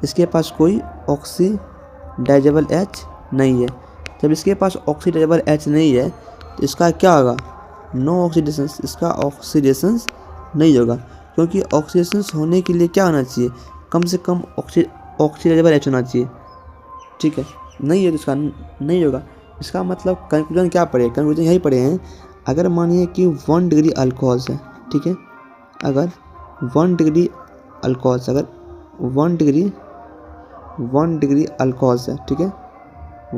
इसके पास कोई ऑक्सीडाइजेबल एच नहीं है। जब इसके पास ऑक्सीडाइजेबल एच नहीं है तो इसका क्या होगा? नो ऑक्सीडेशन, इसका ऑक्सीडेशन नहीं होगा, क्योंकि ऑक्सीडेशन होने के लिए क्या होना चाहिए? कम से कम ऑक्सीडाइजेबल एच होना चाहिए, ठीक है। नहीं है तो इसका नहीं होगा। इसका मतलब कंक्लूजन क्या पड़े? कंक्लूजन यही पड़े हैं, अगर मानिए कि 1 डिग्री अल्कोहल है, ठीक है, अगर 1 डिग्री अल्कोहल, अगर 1 डिग्री अल्कोहल है, ठीक है,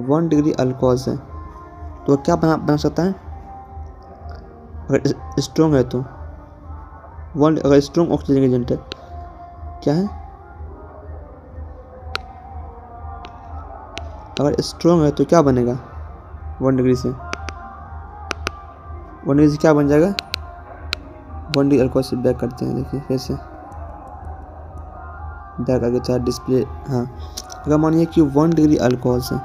1 डिग्री अल्कोहल है, तो क्या बना सकता है? अगर स्ट्रॉन्ग है तो अगर स्ट्रॉन्ग ऑक्सीजन एजेंट है, क्या है? अगर स्ट्रॉन्ग है तो क्या बनेगा? 1 डिग्री से, 1 डिग्री से क्या बन जाएगा? 1 डिग्री अल्कोहल से बैक करते हैं, देखिए कैसे बैक आगे चार डिस्प्ले। हाँ, अगर मानिए कि 1 डिग्री अल्कोहल है,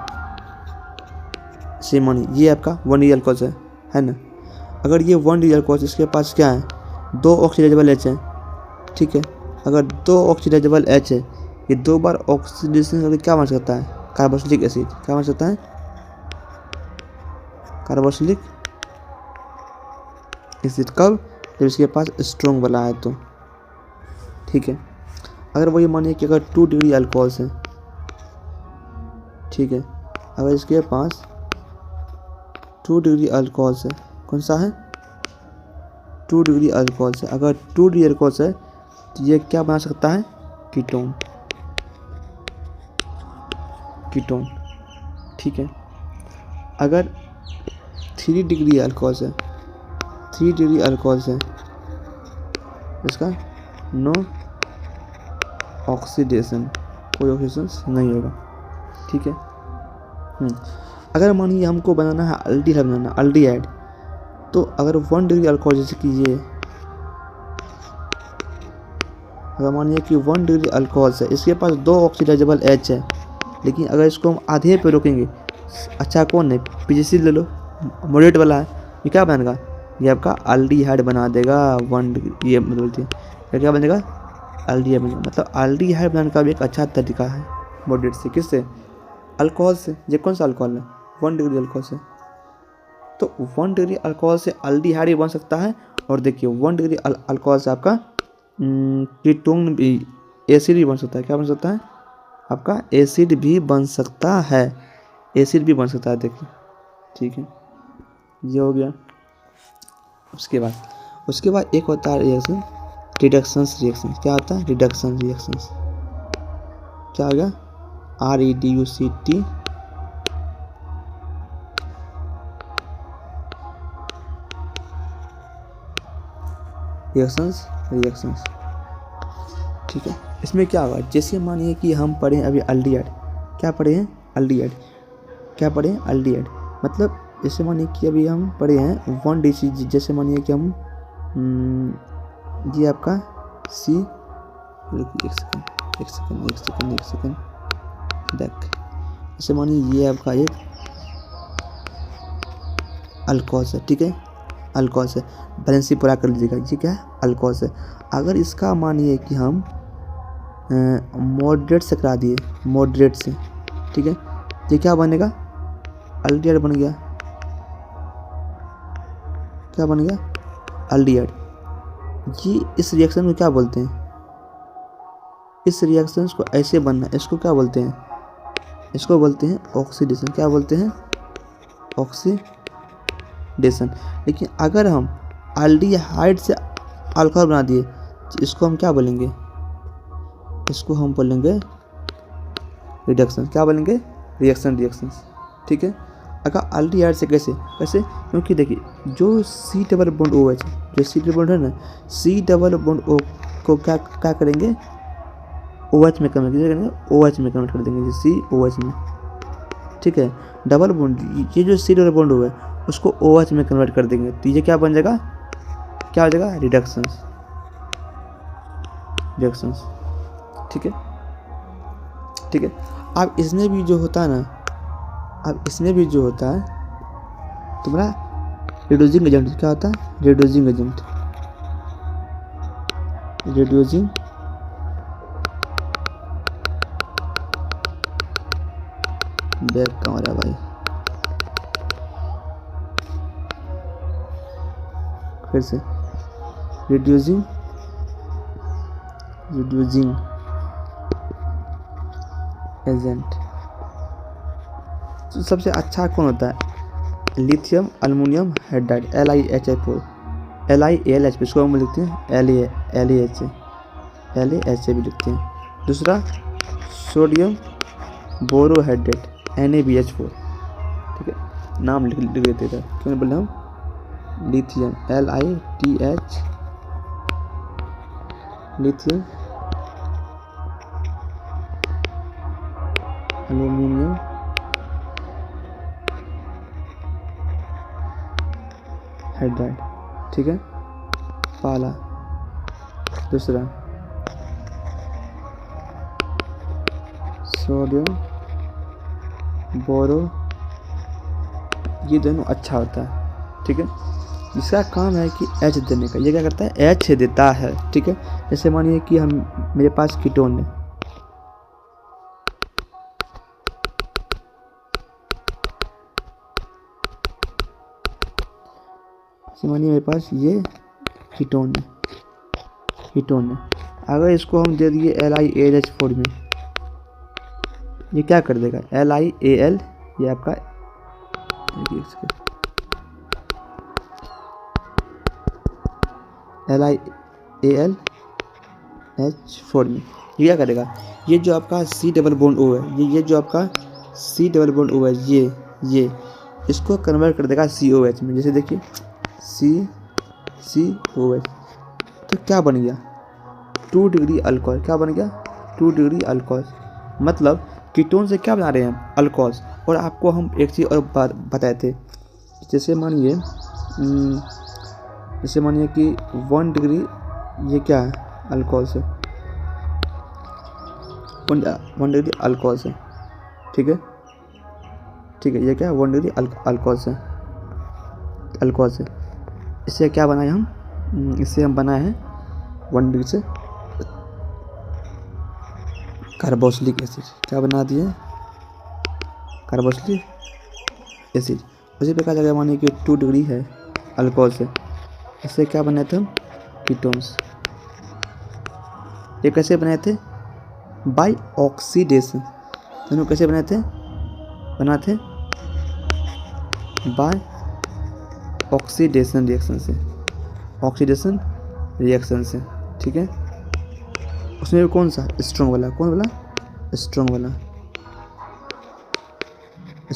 सेम मानिए ये आपका 1 डिग्री अल्कोहल है ना। अगर ये 1 डिग्री अल्कोहल, इसके पास क्या है? 2 ऑक्सीडाइजेबल एच है, ठीक है। अगर 2 ऑक्सीडाइजेबल एच है, ये 2 बार ऑक्सीडेशन करके क्या बन सकता है? Carboxylic acid. क्या बन सकता है? Carboxylic acid. कब? जब इसके पास स्ट्रॉन्ग वाला है तो, ठीक है। अगर वही मानिए कि अगर 2 डिग्री अल्कोहल है, ठीक है, अगर इसके पास 2 डिग्री अल्कोहल है, कौन सा है? 2 डिग्री अल्कोहल है। अगर 2 डिग्री अल्कोहल है तो ये क्या बना सकता है? कीटोन, कीटोन, ठीक है। अगर 3 डिग्री अल्कोहल है, 3 डिग्री अल्कोहल है, इसका नो ऑक्सीडेशन, कोई ऑक्सीडेशन नहीं होगा, ठीक है। अगर मानिए हमको बनाना है अल्डिहाइड, बनाना अल्डिहाइड, तो अगर 1 डिग्री अल्कोहल, जैसे कि ये, अगर मानिए कि 1 डिग्री अल्कोहल है, इसके पास 2 ऑक्सीडाइजेबल एच है, लेकिन अगर इसको हम आधे पे रोकेंगे, अच्छा कौन है? पीजीसी ले लो, मॉडरेट वाला है, ये क्या बनेगा? ये आपका अल्डिहाइड बना देगा 1 डिग्री, ये मतलब क्या बनेगा? अल्डिहाइड बनेगा। मतलब अल्डिहाइड बनाने का भी एक अच्छा तरीका है मॉडरेट से। किससे? अल्कोहल से। ये कौन सा अल्कोहल है? 1 डिग्री अल्कोहल से। तो 1 डिग्री अल्कोहल से अल्डिहाइड भी बन सकता है, और देखिए 1 डिग्री अल्कोहल से आपका कीटोन भी, एसिड भी बन सकता है। क्या बन सकता है? आपका एसिड भी बन सकता है, एसिड भी बन सकता है, देखिए, ठीक है। ये हो गया। उसके बाद एक होता है रिएक्शन, रिडक्शंस रिएक्शन। क्या होता है? Reduction reactions. क्या हो गया? REDUCT, रिएक्शंस, ठीक है। इसमें क्या होगा? जैसे मानिए कि हम पढ़े अभी अल्डिहाइड, क्या पढ़े हैं? अल्डिहाइड, क्या पढ़े हैं? अल्डिहाइड। मतलब जैसे मानिए कि अभी हम पढ़े हैं 1 डिग्री, जैसे मानिए कि हम ये आपका सी, एक सेकंड देख, जैसे मानिए ये आपका एक अल्कोहल है, ठीक है, अल्कोहल है, बैलेंस पूरा कर लीजिएगा। ये क्या है? अल्कोहल है। अगर इसका मानिए कि हम मॉडरेट से करा दिए, मॉडरेट से, ठीक है, ये क्या बनेगा? अल्डिहाइड बन गया। क्या बन गया? अल्डिहाइड। ये इस रिएक्शन को क्या बोलते हैं? इस रिएक्शन को ऐसे बनना, इसको क्या बोलते हैं? इसको बोलते हैं ऑक्सीडेशन। क्या बोलते हैं? ऑक्सीडेशन। लेकिन अगर हम एल्डिहाइड से अल्कोहल बना दिए तो इसको हम क्या बोलेंगे, इसको हम बोलेंगे रिडक्शन। क्या बोलेंगे, रिएक्शंस। ठीक है, अगर एल्डिहाइड से कैसे कैसे, क्योंकि देखिए जो C double bond O H, जो सी डबल बॉन्ड है ना, सी डबल बॉन्ड ओ को क्या क्या करेंगे, ओ एच में कन्वर्ट करेंगे, ओ एच में कन्वर्ट कर देंगे, सी ओ एच में। ठीक है, डबल बॉन्ड, ये जो सी डबल बॉन्ड ओ है उसको ओ एच में कन्वर्ट कर देंगे तो ये क्या बन जाएगा, क्या हो जाएगा, रिडक्शंस। ठीक है, ठीक है। अब इसमें भी जो होता है ना, अब इसमें भी जो होता है तुम्हारा रिड्यूसिंग एजेंट, क्या होता है, रिड्यूसिंग एजेंट, रिड्यूसिंग बैक कमरा भाई, फिर से रिड्यूसिंग एजेंट। तो सबसे अच्छा कौन होता है, lithium aluminium hydride, LiHF4, LiAlH, इसको हम लिखते हैं LaHA भी लिखते हैं। दूसरा सोडियम बोरोहाइड्रेट, NaBH4। ठीक है, नाम लिख देते थे, क्यों बोले हम, lithium LiTH, lithium aluminium hydride. ठीक है, पहला। दूसरा सोडियम बोरो, ये दोनों अच्छा होता है। ठीक है, इसका काम है कि H देने का, ये क्या करता है, H देता है। ठीक है, जैसे मानिए कि हम, मेरे पास कीटोन है, मानिए मेरे पास ये कीटोन है, अगर इसको हम दे दिए LiAlH4 में, ये क्या कर देगा, LiAl, ये आपका LiAlH4 में ये क्या करेगा, ये जो आपका C डबल बॉन्ड O है, ये जो आपका C डबल बॉन्ड O है, ये इसको कन्वर्ट कर देगा COH में। जैसे देखिए COH, तो क्या बन गया, 2 डिग्री अल्कोहल। क्या बन गया, 2 डिग्री अल्कोहल। मतलब कीटोन से क्या बना रहे हैं हम, अल्कोहल। और आपको हम एक चीज़ और बताए थे, जैसे मानिए कि 1 डिग्री, ये क्या है, अल्कोहल से, 1 डिग्री अल्कोहल से। ठीक है, ये क्या है, 1 डिग्री अल्कोहल से, इससे क्या बनाए हम, इससे हम बनाए हैं 1 डिग्री से कार्बोक्सिलिक एसिड। क्या बना दिए, कार्बोक्सिलिक एसिड। उसी प्रकार अगर मानिए कि 2 डिग्री है अल्कोहल से, इससे क्या बनाए थे हम, कीटोन्स। ये कैसे बनाए थे, बाय ऑक्सीडेशन। दोनों कैसे बनाए थे, बाय ऑक्सीडेशन रिएक्शन से। ठीक है, उसमें भी कौन सा, स्ट्रॉन्ग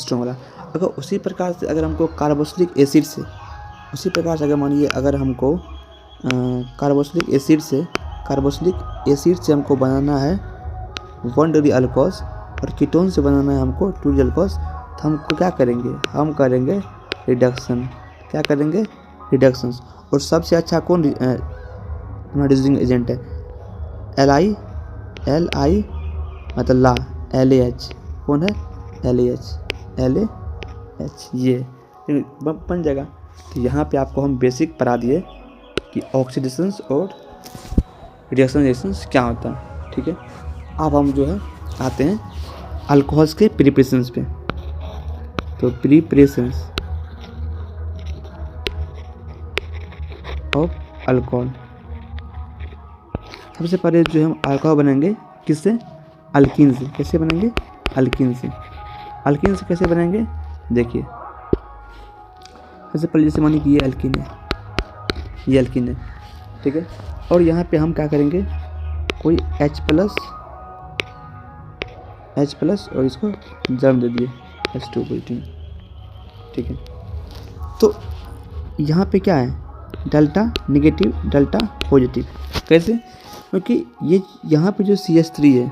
वाला। अगर उसी प्रकार से अगर हमको कार्बोक्सिलिक एसिड से, उसी प्रकार से अगर मानिए अगर हमको कार्बोक्सिलिक एसिड से हमको बनाना है 1 डिग्री अल्कोहल और कीटोन से बनाना है हमको 2 डिग्री अल्कोहल, तो हमको क्या करेंगे, हम करेंगे रिडक्शन। क्या करेंगे, रिडक्शंस। और सबसे अच्छा कौन रिड्यूसिंग एजेंट है, LI मतलब ला, LaH। कौन है, LaH, ये बन जाएगा। तो यहाँ पे आपको हम बेसिक पढ़ा दिए कि ऑक्सीडेशंस और रिएक्शंस क्या होता है। ठीक है, अब हम जो है आते हैं अल्कोहल्स के प्रिपरेशंस पे। तो प्रिपरेशंस ऑफ अल्कोहल, सबसे पहले जो हम अल्कोहल बनेंगे किससे, अल्कीन से। कैसे बनेंगे, अल्कीन से कैसे बनेंगे, देखिए सबसे पहले जैसे मानिए कि ये एल्कीन है, ये एल्कीन है, ठीक है। और यहाँ पे हम क्या करेंगे, कोई H प्लस और इसको जन्म दे दिए H2 पॉजिटिव, ठीक है। तो यहाँ पे क्या है, डेल्टा निगेटिव डेल्टा पॉजिटिव। कैसे, क्योंकि ये यहाँ पे जो CH3 है,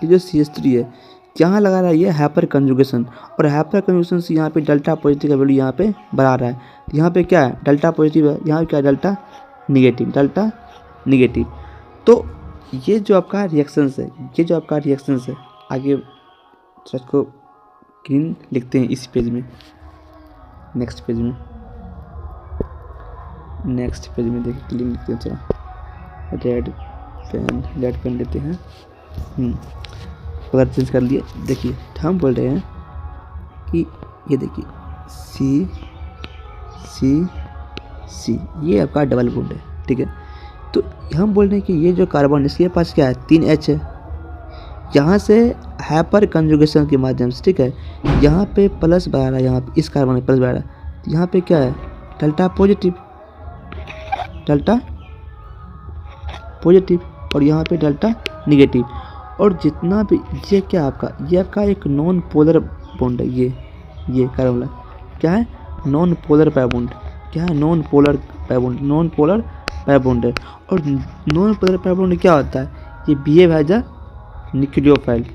ये जो CH3 है यहाँ लगा रहा है ये हाइपर कंजुगेशन, और हाइपर कंजुगेशन से यहाँ पे डेल्टा पॉजिटिव का वैल्यू यहाँ पे बढ़ा रहा है। यहाँ पे क्या है, डेल्टा पॉजिटिव है, यहाँ क्या है, डेल्टा निगेटिव। तो ये जो आपका रिएक्शंस है, ये जो आपका रिएक्शंस है, आगे को ग्रीन लिखते हैं इस पेज में, नेक्स्ट पेज में देखिए क्लीन लिखते हैं, चलो रेड पेन लेते हैं। अगर चेंज कर लिए, देखिए हम बोल रहे हैं कि ये देखिए सी ये आपका डबल बॉन्ड है, ठीक है। तो हम बोल रहे हैं कि ये जो कार्बन इसके पास क्या है, 3H है, यहाँ से हाइपर कंजुगेशन के माध्यम से, ठीक है, यहाँ पे प्लस बढ़ा रहा है, यहाँ पे इस कार्बन में प्लस बढ़ा रहा है, यहाँ पे क्या है, डेल्टा पॉजिटिव और यहाँ पे डेल्टा निगेटिव। और जितना भी ये क्या आपका, ये आपका एक नॉन पोलर बॉन्ड है, ये कार्बन वाला क्या है, नॉन पोलर पाई बॉन्ड, क्या है, नॉन पोलर पाई बॉन्ड है। और नॉन पोलर पाई बॉन्ड क्या होता है, ये बिहेव एज अ न्यूक्लियोफाइल,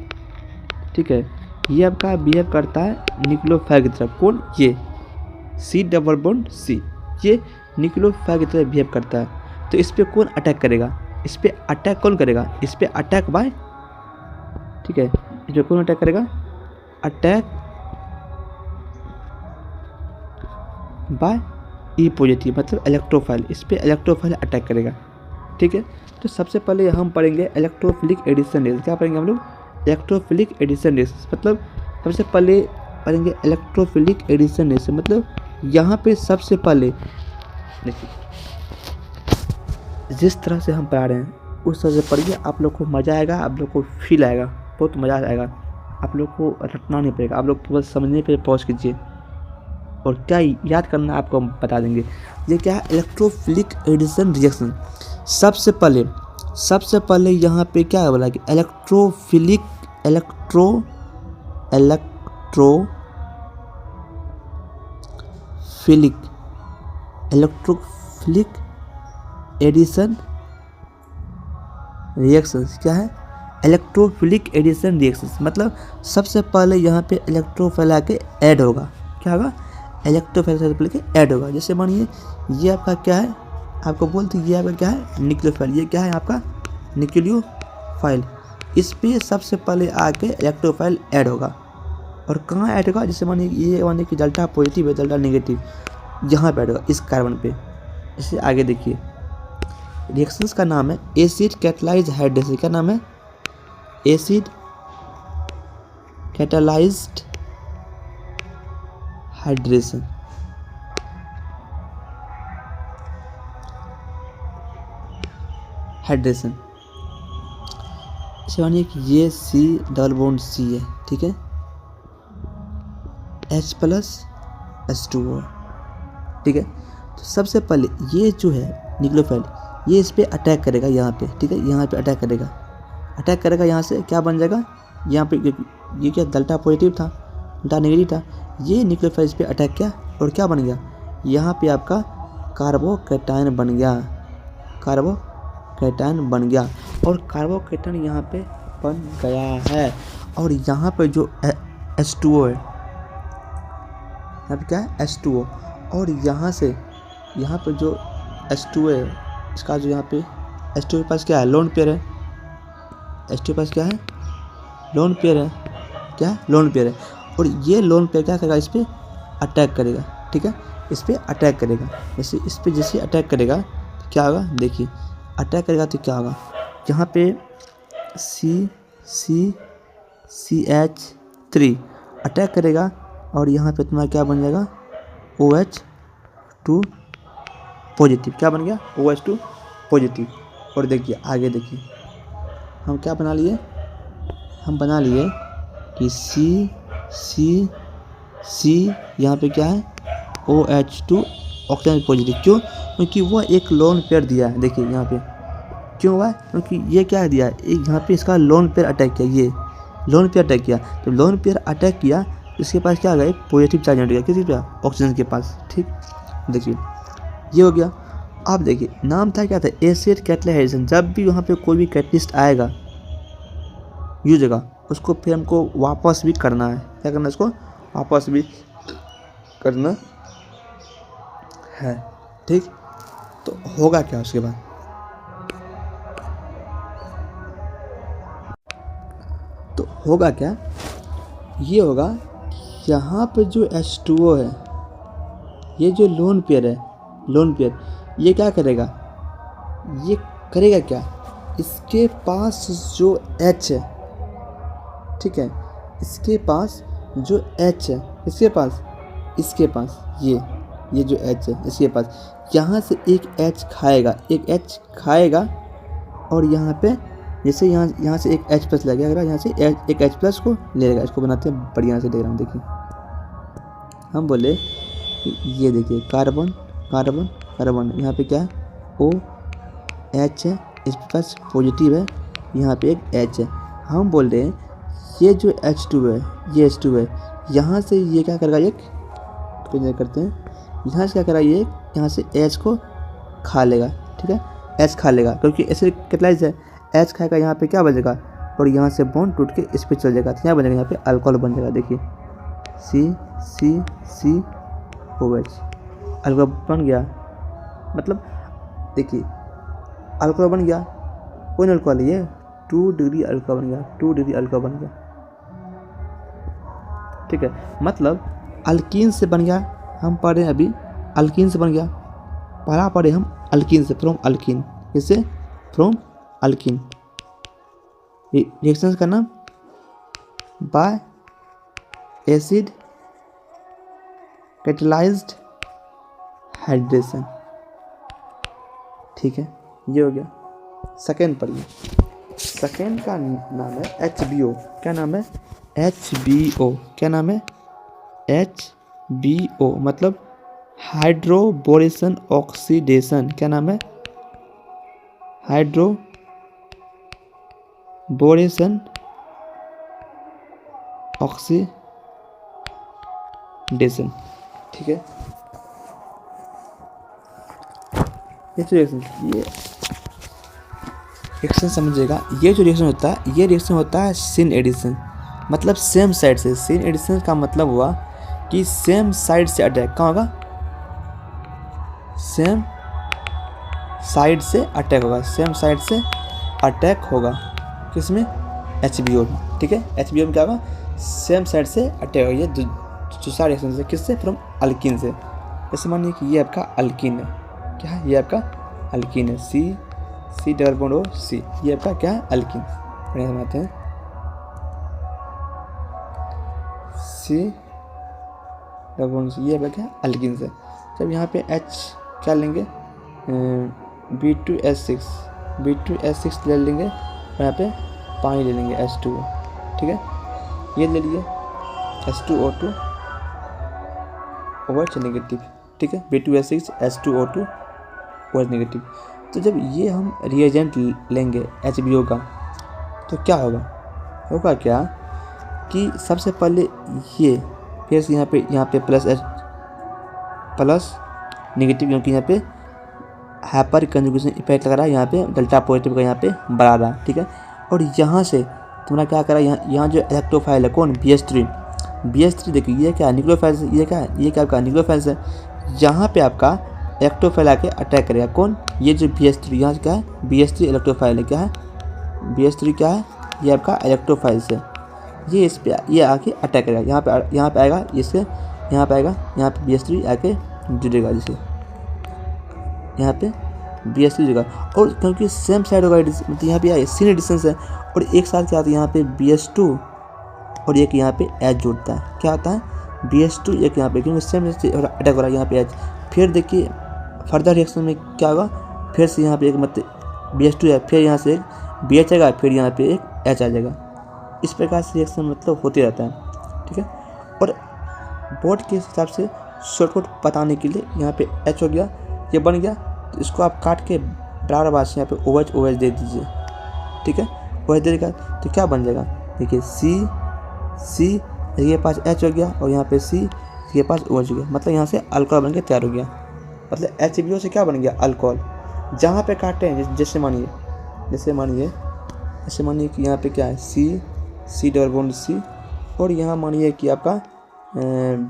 ठीक है, ये आपका बिहेव करता है न्यूक्लियोफाइल की तरह। कौन, ये C डबल बॉन्ड C, ये न्यूक्लियोफाइल की तरह बिहेव करता है। तो इस पर कौन अटैक करेगा, इस पर अटैक कौन करेगा, इस पर अटैक बाय, ठीक है, इस पर कौन अटैक करेगा, अटैक बाय E पॉजिटिव, मतलब इलेक्ट्रोफाइल, इस पर इलेक्ट्रोफाइल अटैक करेगा, ठीक है। तो सबसे पहले हम पढ़ेंगे इलेक्ट्रोफिलिक एडिशन रेस। क्या पढ़ेंगे हम लोग, इलेक्ट्रोफिलिक एडिशन रेस, मतलब सबसे पहले पढ़ेंगे इलेक्ट्रोफिलिक एडिशन रेस, मतलब यहाँ पे सबसे पहले देखिए जिस तरह से हम पढ़ा रहे हैं उस तरह से पढ़िए, आप लोग को मज़ा आएगा, आप लोग को फील आएगा, बहुत मज़ा आएगा, आप लोग को रटना नहीं पड़ेगा, आप लोग केवल समझने पे पॉज कीजिए और क्या याद करना आपको हम बता देंगे। ये क्या है, इलेक्ट्रोफिलिक एडिशन रिएक्शन। सबसे पहले यहाँ पे क्या है बोला कि इलेक्ट्रोफिलिक एडिशन रिएक्शंस, क्या है, इलेक्ट्रोफिलिक एडिशन रिएक्शंस, मतलब सबसे पहले यहाँ पे इलेक्ट्रोफाइल आके ऐड होगा, क्या होगा, इलेक्ट्रोफाइल से पहले के ऐड होगा। जैसे मानिए ये आपका क्या है, आपको बोलते ये आपका क्या है, न्यूक्लियोफाइल, ये क्या है आपका न्यूक्लियोफाइल, इस पे सबसे पहले आके इलेक्ट्रोफाइल ऐड होगा। और कहाँ ऐड होगा, जैसे मानिए ये मानिए कि डेल्टा पॉजिटिव है, डेल्टा नेगेटिव, यहाँ पे ऐड होगा इस कार्बन पे। जैसे आगे देखिए, रिएक्शंस का नाम है एसिड कैटालाइज्ड हाइड्रेशन। क्या नाम है, एसिड कैटालाइज्ड हाइड्रेशन। इसे मानिए कि ये C डबल बॉन्ड C है, ठीक है, H प्लस H2O, ठीक है। तो सबसे पहले ये जो है न्यूक्लियोफाइल, ये इस पे अटैक करेगा यहाँ पे, ठीक है, यहाँ पे अटैक करेगा, यहाँ से क्या बन जाएगा, यहाँ पे ये क्या डेल्टा पॉजिटिव था, डेल्टा नेगेटिव था, ये न्यूक्लियोफाइल इस पे अटैक किया और क्या बन गया, यहाँ पे आपका कार्बोकैटायन बन गया, और कार्बोकैटायन यहाँ पे बन गया है। और यहाँ पे जो H2O है, यहाँ पे क्या है, H2O, और यहाँ पे जो H2O है, इसका जो यहाँ पे H2O के पास क्या है, लोन पेयर है, H2O के पास क्या है, लोन पेयर है, और ये लोन पेयर क्या करेगा, इस पर अटैक करेगा, ठीक है, इस पर अटैक करेगा। जैसे अटैक करेगा तो क्या होगा, देखिए अटैक करेगा तो क्या होगा, यहाँ पे CH3 अटैक करेगा और यहाँ पे तुम्हारा क्या बन जाएगा, OH2 पॉजिटिव, क्या बन गया, OH2 पॉजिटिव। और देखिए आगे देखिए, हम क्या बना लिए, हम बना लिए कि C यहाँ पे क्या है, OH2 ऑक्सीजन पॉजिटिव। क्यों? क्योंकि वो एक लोन पेयर दिया है। देखिए यहाँ पे क्यों हुआ है, क्योंकि ये क्या दिया है, एक यहाँ पे इसका लोन पेयर अटैक किया, ये लोन पेयर अटैक किया। तो लोन पेयर अटैक किया, इसके पास क्या आ गया, एक पॉजिटिव चार्ज गया किसी पे, ऑक्सीजन के पास। ठीक, देखिए ये हो गया। अब देखिए नाम था क्या था, एसिड कैटलाइजेशन। जब भी वहाँ पे कोई भी कैटलिस्ट आएगा यूज होगा, उसको फिर हमको वापस भी करना है। क्या करना है, इसको वापस भी करना है। ठीक, तो होगा क्या उसके बाद, तो होगा क्या, ये होगा यहाँ पे जो H2O है, ये जो लोन पेयर है, लोन पेयर, ये क्या करेगा, ये करेगा क्या, इसके पास जो H है, ठीक है, इसके पास जो H है, इसके पास ये जो H है, इसके पास यहाँ से एक H खाएगा, एक H खाएगा, और यहाँ पे जैसे यहाँ से एक H+ लगेगा, यहाँ से एक H+ को ले लेगा। इसको बनाते हैं बढ़िया से डायग्राम। देखिए हम बोले ये देखिए कार्बन कार्बन कार्बन, यहाँ पे क्या है, OH है, इसके पास पॉजिटिव है, यहाँ पे एक H है। हम बोल रहे हैं ये जो H2 है, ये H2 है, यहाँ से ये क्या करेगा, एक करते हैं, यहाँ से क्या करेगा, ये यहाँ से H को खा लेगा। ठीक है, H खा लेगा, क्योंकि एसिड कैटलाइज है, H खाएगा, यहाँ पे क्या बचेगा, और यहाँ से बॉन्ड टूट के इस पे चल जाएगा, तो यहाँ बनेगा, यहाँ पे अल्कोहल बन जाएगा। देखिए COH अल्कोहल बन गया, मतलब देखिए अल्कोहल बन गया, कौन अल्कोहल है, ये 2 डिग्री अल्कोहल बन गया, 2 डिग्री अल्कोहल बन गया। ठीक है, मतलब अल्कीन से बन गया, हम पढ़े अभी अल्कीन से बन गया, पहला पढ़े हम अल्कीन से, फ्रॉम अल्कीन, इससे फ्रॉम अल्कीन। रिएक्शन का नाम बाय एसिड कैटलाइज्ड हाइड्रेशन। ठीक है, ये हो गया। सेकेंड पढ़िए, सेकेंड का नाम है HBO। क्या नाम है, HBO। क्या नाम है, HBO, मतलब हाइड्रोबोरेशन ऑक्सीडेशन। क्या नाम है, हाइड्रोबोरेशन ऑक्सीडेशन। ठीक है, ये रिएक्शन समझिएगा। ये जो रिएक्शन होता है, ये रिएक्शन होता है सिन एडिशन, मतलब सेम साइड से। सिन एडिशन का मतलब हुआ कि सेम साइड से अटैक, कहाँ होगा, सेम साइड से अटैक होगा, सेम साइड से अटैक होगा, किसमें, HBO में। ठीक है, HBO में क्या होगा, सेम साइड से अटैक होगा। ये दूसरा रिएक्शन से, किससे, फ्रॉम अल्कीन से। जैसे मानिए कि ये आपका अल्कीन है, क्या है, ये आपका अल्कीन है, C double bond O C, ये आपका क्या है, अल्कीन। बढ़िया समझते हैं, C डबल बॉन्ड C, ये आपका क्या, अल्कीन से। जब यहाँ पे H क्या लेंगे, B2S6 ले लेंगे, और यहाँ पे पानी ले लेंगे, H2O। ठीक है, ये ले लिए H2O2 OH नेगेटिव। ठीक है, B2S6 H2O2 OH नेगेटिव। तो जब ये हम रिएजेंट लेंगे HBO का, तो क्या होगा क्या कि सबसे पहले ये फिर से यहाँ पे प्लस नेगेटिव, क्योंकि यहाँ पे हाइपर कंजुगेशन इफेक्ट लगा रहा है, यहाँ पे डेल्टा पॉजिटिव का यहाँ पे बढ़ा रहा है। ठीक है, और यहाँ से तुम्हारा क्या करा, यहाँ जो इलेक्ट्रोफाइल है, कौन, BH3 देखिए, ये क्या है, न्यूक्लियोफाइल, ये क्या है, ये क्या आपका न्यूक्लियोफाइल है। यहाँ पे आपका इलेक्ट्रोफाइल आके अटैक करेगा, कौन, ये जो BH3, यहाँ से क्या है, BH3 इलेक्ट्रोफाइल है। क्या है, BH3 क्या है, ये आपका इलेक्ट्रोफाइल है। ये इस पे ये आके अटैक करेगा, यहाँ पे आएगा, इससे यहाँ पे आएगा, यहाँ पे BH3 आके जुड़ेगा, जिसे यहाँ पे BH3 जुड़ेगा। और क्योंकि सेम साइड होगा, मतलब यहाँ पे सिन एडिशन है, और एक साथ क्या आता है, यहाँ पे BH2 और एक यहाँ पे H जुड़ता है। क्या आता है, BH2 एक यहाँ पे, क्योंकि सेम अटैक हो रहा है, यहाँ पे H। फिर देखिए फर्दर रिएक्शन में क्या होगा, फिर से यहाँ पे एक मतलब BH2 है, फिर यहाँ से एक BH आएगा, फिर यहाँ पे एक H आ जाएगा। इस प्रकार से रिएक्शन मतलब होते रहता है। ठीक है, और बोर्ड के हिसाब से शॉर्टकट बताने के लिए यहाँ पे H हो गया, ये बन गया। तो इसको आप काट के बराबर बात से यहाँ पे OH दे दीजिए, ठीक है। OH देने का तो क्या बन जाएगा, देखिए C ये पास H हो गया और यहाँ पे C ये पास OH हो गया, मतलब यहाँ से अल्कोहल बन के तैयार हो गया। मतलब HBO से क्या बन गया, अल्कोहल। जहाँ पे काटे हैं, जैसे मानिए कि यहाँ पे क्या है, C डबल बॉन्ड C, और यहाँ मानिए कि आपका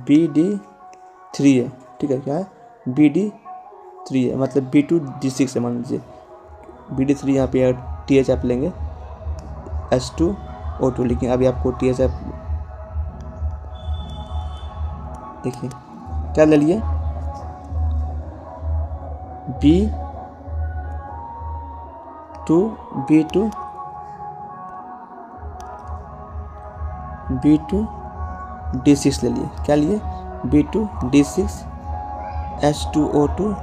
BD3 है, ठीक है। क्या है, BD3 है, मतलब B2D6 है मान लीजिए। BD3 यहाँ पे TH आप लेंगे H2O2, लेकिन अभी आपको TH आप देखिए क्या ले लिए, B2D6 ले लिए। क्या लिए, B2D6 H2O2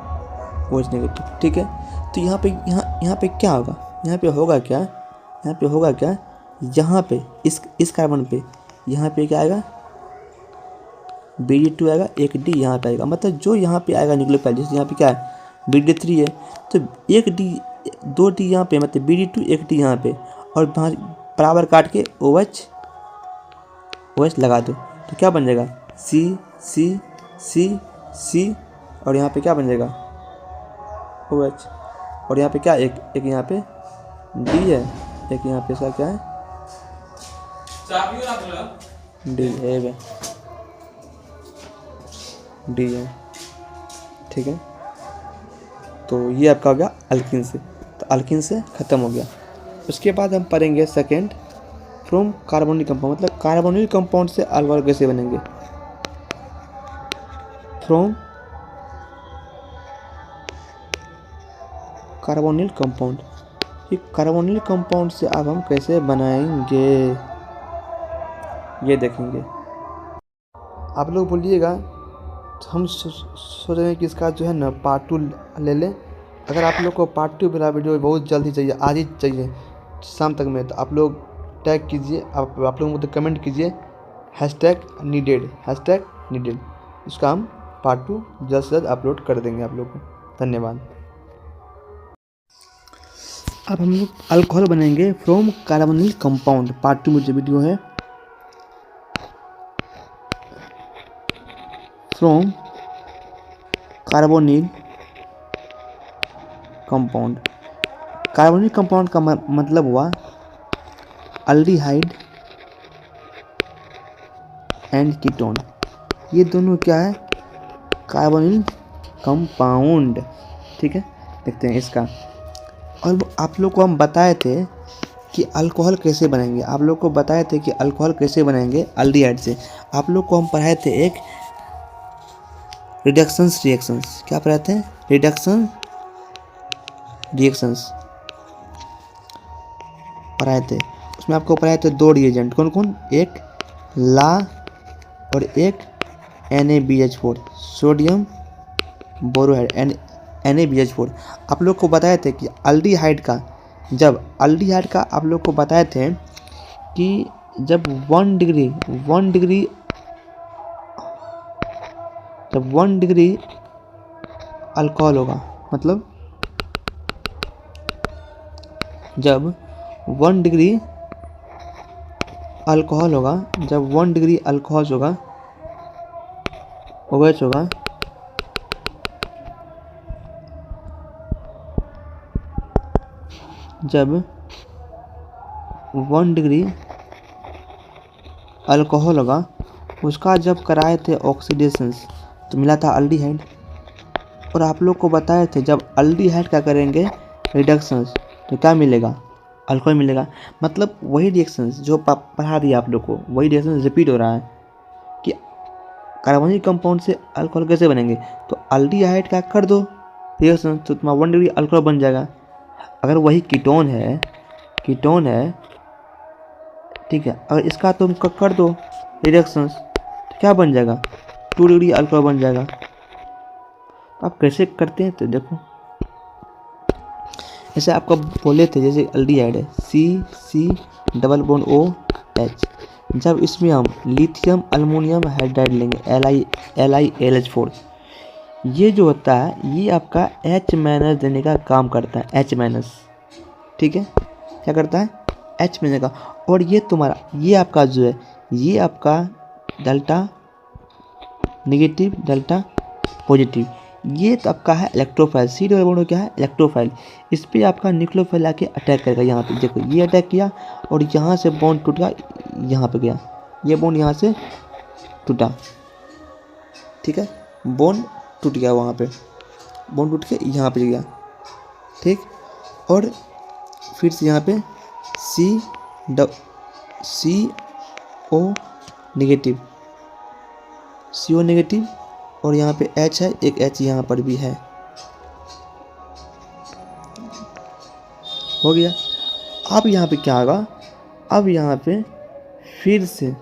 OH नेगेटिव, ठीक है। तो यहाँ पे क्या होगा, यहाँ पे इस कार्बन पे यहाँ पे क्या आएगा, BD2 आएगा, एक D यहाँ पे आएगा। मतलब जो यहाँ पे आएगा न्यूक्लियोफाइल, जैसे यहाँ पे क्या है BD3 है, तो एक D 2 D यहाँ पे, मतलब BD2 एक D यहाँ पे, और बराबर काट के OH लगा दो, तो क्या बन जाएगा, C और यहाँ पे क्या बन जाएगा, OH, और यहाँ पे क्या एक यहाँ पे D है, एक यहाँ पे इसका क्या है, D है, ठीक है। तो ये आपका हो गया अल्किन से, तो अल्किन से ख़त्म हो गया। उसके बाद हम पढ़ेंगे सेकेंड, फ्रॉम कार्बोनिल कंपाउंड, मतलब कार्बोनिल कंपाउंड से अल्कोहल कैसे बनेंगे। फ्रॉम कार्बोनिल कंपाउंड, ये कार्बोनिल कंपाउंड से अब हम कैसे बनाएंगे ये देखेंगे। आप लोग बोलिएगा, तो हम सोच रहे हैं कि इसका जो है ना पार्ट 2 ले लें। अगर आप लोग को पार्ट 2 वाला वीडियो बहुत जल्द ही चाहिए, आज ही चाहिए शाम तक में, तो आप लोग टैग कीजिए, आप लोग मुझे कमेंट कीजिए #needed, इसका हम पार्ट 2 जल्द से जल्द अपलोड कर देंगे आप लोग को। धन्यवाद। अब हम लोग अल्कोहल बनेंगे फ्रॉम कार्बोनिल कंपाउंड, पार्ट 2 में जो वीडियो है, from carbonyl compound. Carbonyl compound का मतलब हुआ अल्डिहाइड एंड कीटोन, ये दोनों क्या है, कार्बोनिल कंपाउंड, ठीक है। देखते हैं इसका। और आप लोग को हम बताए थे कि अल्कोहल कैसे बनेंगे, अल्डिहाइड से। आप लोग को हम पढ़ाए थे एक रिएक्शंस, क्या पढ़ाए थे, रिएक्शंस पढ़ाए थे। उसमें आपको पढ़ाए थे 2 रिएजेंट, कौन, एक ला और एक NaBH4, सोडियम बोरोहाइड, NaBH4। आप लोग को बताए थे कि अल्डिहाइड का आप लोग को बताए थे कि जब 1 डिग्री अल्कोहल होगा, मतलब जब 1 डिग्री अल्कोहल होगा, OH होगा, जब 1 डिग्री अल्कोहल होगा, उसका जब कराए थे ऑक्सीडेशंस तो मिला था अल्डिहाइड। और आप लोग को बताए थे जब अल्डिहाइड का करेंगे रिडक्शंस तो क्या मिलेगा, अल्कोहल मिलेगा। मतलब वही रिएक्शंस जो पढ़ा दिया आप लोग को, वही रिएक्शन रिपीट हो रहा है कि कार्बोनिल कंपाउंड से अल्कोहल कैसे बनेंगे। तो अल्डिहाइड का कर दो रिएक्शन तो तुम्हारा 1 डिग्री अल्कोहल बन जाएगा। अगर वही कीटोन है, ठीक है, अगर इसका तुम कर दो रिएक्शंस तो क्या बन जाएगा, 2 डिग्री अल्कोहल बन जाएगा। आप कैसे करते हैं तो देखो, जैसे आपको बोले थे, जैसे अल्डिहाइड है C डबल बॉन्ड OH, जब इसमें हम लिथियम अल्मोनियम हाइड्राइड लेंगे LiAlH4, ये जो होता है ये आपका H- देने का काम करता है, H-, ठीक है, क्या करता है, H मिलने का। और ये तुम्हारा, ये आपका जो है, ये आपका डेल्टा नेगेटिव डेल्टा पॉजिटिव, ये तो आपका है इलेक्ट्रोफाइल। सी डबल बॉन्ड क्या है, इलेक्ट्रोफाइल। इस पर आपका न्यूक्लियोफाइल आके अटैक करेगा। यहाँ पे देखो ये अटैक किया और यहाँ से बॉन्ड टूट गया, यहाँ पे गया, ये बॉन्ड यहाँ से टूटा, ठीक है, बॉन्ड टूट गया, वहाँ पे बॉन्ड टूट के यहाँ पे गया, ठीक। और फिर से यहाँ पे CO नेगेटिव, CO नेगेटिव, और यहाँ पे H है, एक H यहाँ पर भी है, हो गया। अब यहाँ पे क्या होगा, अब यहाँ पे फिर से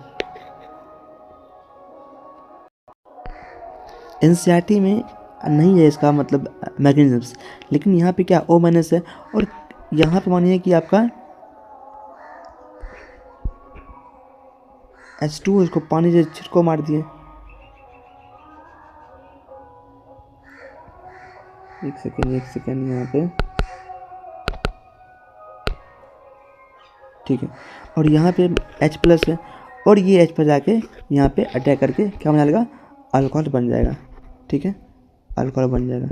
एनसीईआरटी में नहीं है इसका मतलब मैकेनिज्म्स, लेकिन यहाँ पे क्या O- है। और यहाँ पे मानिए कि आपका H2 इसको पानी से छिड़को मार दिए, एक सेकेंड यहाँ पे, ठीक है। और यहाँ पे H+ है, और ये H पर जाके यहाँ पे अटैक करके क्या बना लेगा, अल्कोहल बन जाएगा, ठीक है, अल्कोहल बन जाएगा।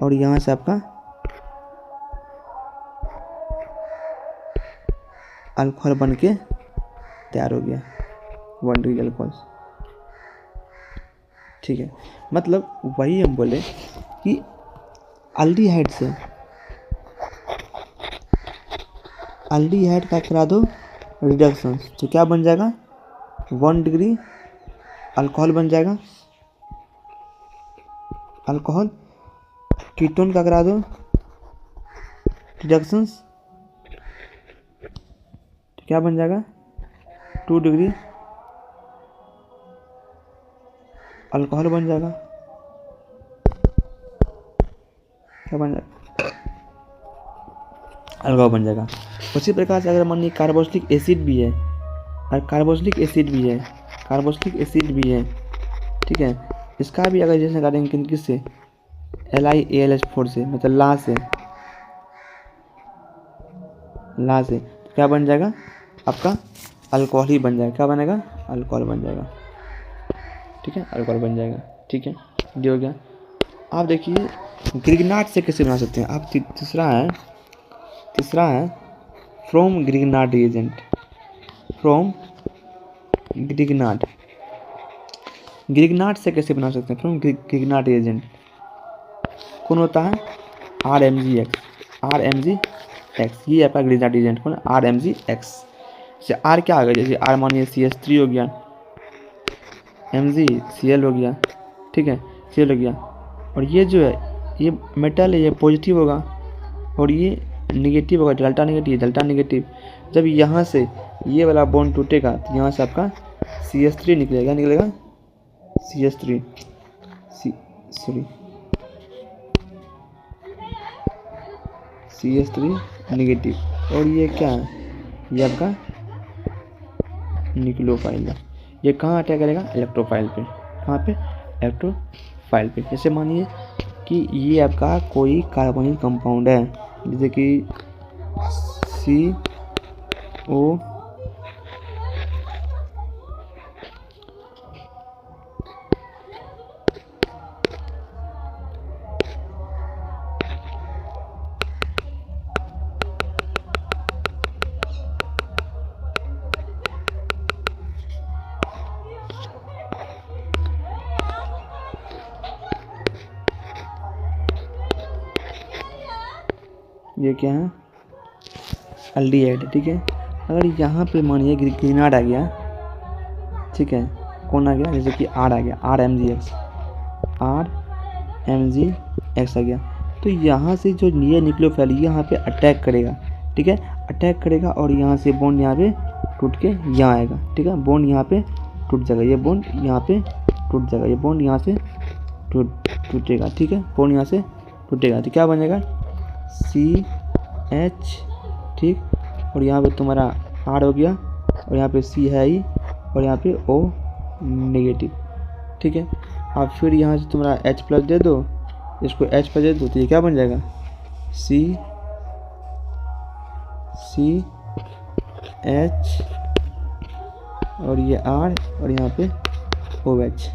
और यहाँ से आपका अल्कोहल बन के तैयार हो गया, 1 डिग्री अल्कोहल, ठीक है। मतलब वही हम बोले कि अल्डिहाइड से अल्डिहाइड का करा दो रिडक्शन, तो क्या बन जाएगा, 1 डिग्री अल्कोहल बन जाएगा, अल्कोहल। कीटोन का करा दो रिडक्शंस, तो क्या बन जाएगा, 2 डिग्री अल्कोहल बन जाएगा, क्या बन जाएगा, अल्कोहल बन जाएगा। उसी प्रकार से अगर मान लीजिए कार्बोक्सिलिक एसिड भी है, और कार्बोक्सिलिक एसिड भी है, ठीक है, इसका भी अगर जैसे करेंगे किससे, LiAlH4 से, मतलब ला से तो क्या बन जाएगा, आपका अल्कोहल ही बन जाएगा, क्या बनेगा, अल्कोहल बन जाएगा, ठीक है, अल्कोहल बन जाएगा, ठीक है, ये हो गया। आप देखिए ग्रिग्नार्ड से कैसे बना सकते हैं आप, तीसरा है फ्रॉम ग्रिग्नार्ड रिएजेंट, ग्रिग्नार्ड से कैसे बना सकते हैं, फ्रॉम ग्रिग्नार्ड रिएजेंट कौन होता है, RMgX, ये आपका ग्रिग्नार्ड रिएजेंट कौन है, RMgX। जैसे R क्या आ गया, जैसे R मानिए CH3 हो गया, MgCl हो गया, ठीक है, Cl हो गया। और ये जो है ये मेटल है, ये पॉजिटिव होगा, और ये नेगेटिव होगा, डेल्टा नेगेटिव। जब यहाँ से ये वाला बॉन्ड टूटेगा तो यहाँ से आपका CH3 निकलेगा, CH3 नेगेटिव। और ये क्या है, ये आपका न्यूक्लियोफाइल है, ये कहाँ अटैक करेगा, इलेक्ट्रोफाइल पे, कहाँ पे, इलेक्ट्रोफाइल पे। जैसे मानिए कि ये आपका कोई कार्बोनिल कंपाउंड है, जैसे कि CO, ये क्या है, एल्डिहाइड, ठीक है। अगर यहाँ पे मानिए ग्रिग्नार्ड आ गया, ठीक है, कौन आ गया, जैसे कि R आ गया, RMgX आ गया, तो यहाँ से जो ये न्यूक्लियोफाइल यहाँ पे अटैक करेगा, ठीक है, अटैक करेगा, और यहाँ से बॉन्ड यहाँ पे टूट के यहाँ आएगा, ठीक है, बॉन्ड यहाँ पे टूट जाएगा, ये बॉन्ड यहाँ पे टूट जाएगा, ये बॉन्ड यहाँ से टूटेगा, ठीक है, बॉन्ड यहाँ से टूटेगा, तो क्या बनेगा, CH, ठीक, और यहाँ पे तुम्हारा R हो गया, और यहाँ पे C है ही, और यहाँ पे O नेगेटिव, ठीक है। अब फिर यहाँ से तुम्हारा H प्लस दे दो, इसको H प्लस दे दो, तो ये क्या बन जाएगा C H और ये R और यहाँ पे OH।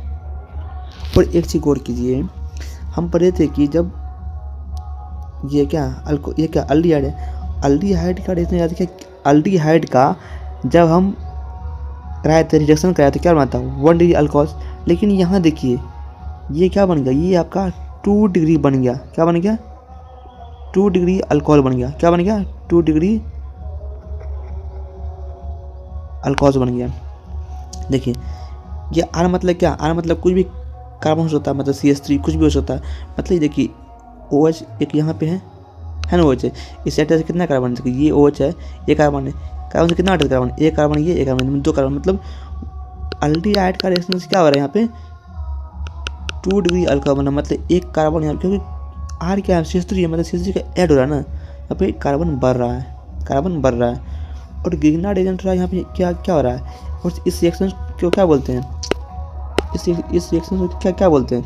और एक चीज़ गौर कीजिए, हम पढ़े थे कि जब ये क्या अल्डिहाइड है, अल्डिहाइड का रिएक्शन याद है, अल्डिहाइड का जब हम कराए थे रिएक्शन कराए थे क्या बनता है 1 डिग्री अल्कोहल। लेकिन यहाँ देखिए ये क्या बन गया, ये आपका 2 डिग्री बन गया, क्या बन गया 2 डिग्री अल्कोहल बन गया, क्या बन गया 2 डिग्री अल्कोहल बन गया। देखिए ये R मतलब क्या, R मतलब कुछ भी कार्बन हो सकता है, मतलब CH3 कुछ भी हो सकता है। मतलब देखिए OH एक यहाँ पे है ना OH है, इस एटम से कितना कार्बन है, ये OH है, ये कार्बन है, कार्बन से कितना अटैच कार्बन, एक कार्बन ये, एक कार्बन 2 कार्बन। मतलब अल्डिहाइड का रिएक्शन से क्या हो रहा है यहाँ पे 2 डिग्री अल्कोहल बना, मतलब एक कार्बन यहाँ, क्योंकि R क्या है CH3 है, मतलब CH3 का ऐड हो रहा है ना, यहाँ पे कार्बन बढ़ रहा है, कार्बन बढ़ रहा है। और ग्रीनहाउस एजेंट रहा है यहाँ पे क्या हो रहा है, और इस रिएक्शन को क्या बोलते हैं, इस रिएक्शन को क्या बोलते हैं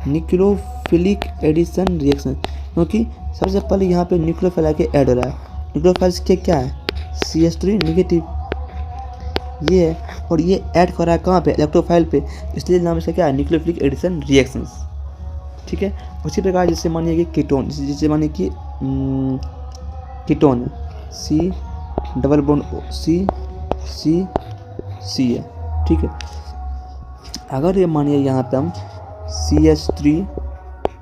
न्यूक्लियोफिलिक एडिशन रिएक्शन। क्योंकि सबसे पहले यहाँ पे न्यूक्लियोफाइल आके ऐड हो रहा है, न्यूक्लियोफाइल के क्या है CH3 नेगेटिव ये है, और ये ऐड कर रहा है कहाँ पे इलेक्ट्रोफाइल पे, इसलिए नाम इसका क्या है न्यूक्लियोफिलिक एडिशन रिएक्शंस, ठीक है। उसी प्रकार जैसे मानिए कि कीटोन, जैसे मानिए कि ketone C double bond C है, ठीक है। अगर ये मानिए यहाँ पे हम CH3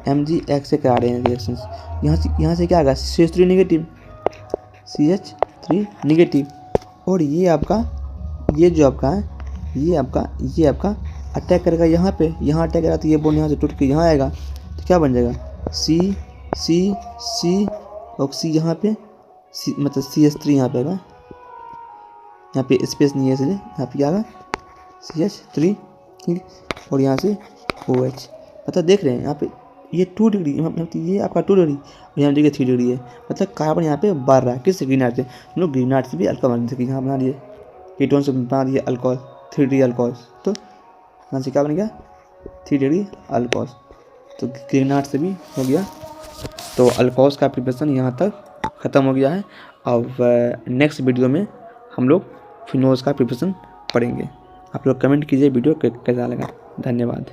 MgX से करा रहे हैं रिएक्शन, यहाँ से क्या आएगा CH3 नेगेटिव, CH3 नेगेटिव, और ये आपका ये जो आपका है ये आपका अटैक करेगा यहाँ पे, यहाँ अटैक करेगा तो ये बॉन्ड यहाँ से टूट के यहाँ आएगा, तो क्या बन जाएगा C और C यहाँ पे मतलब CH3 यहाँ पे आएगा, यहाँ पे स्पेस नहीं है इसलिए यहाँ पे आएगा CH3, ठीक, और यहाँ से OH। मतलब देख रहे हैं यहाँ पे ये 2 डिग्री, ये आपका 2 डिग्री और यहाँ देखिए 3 डिग्री है, मतलब कार्बन यहाँ पे बढ़ रहा है, किससे ग्रीनहाउस से, हम लोग ग्रीनहाउस से भी अल्कोहल बना सकते, यहाँ बना दिए कीटोन से बना दिए अल्कोहल 3 डिग्री अल्कोहल, तो यहाँ से क्या बन गया 3 डिग्री अल्कोहल, तो ग्रीनहाउस से भी हो गया। तो अल्कोहल का प्रिपरेशन यहाँ तक ख़त्म हो गया है। अब नेक्स्ट वीडियो में हम लोग फिनोल्स का प्रिपरेशन पढ़ेंगे। आप लोग कमेंट कीजिए वीडियो कैसा लगा। धन्यवाद।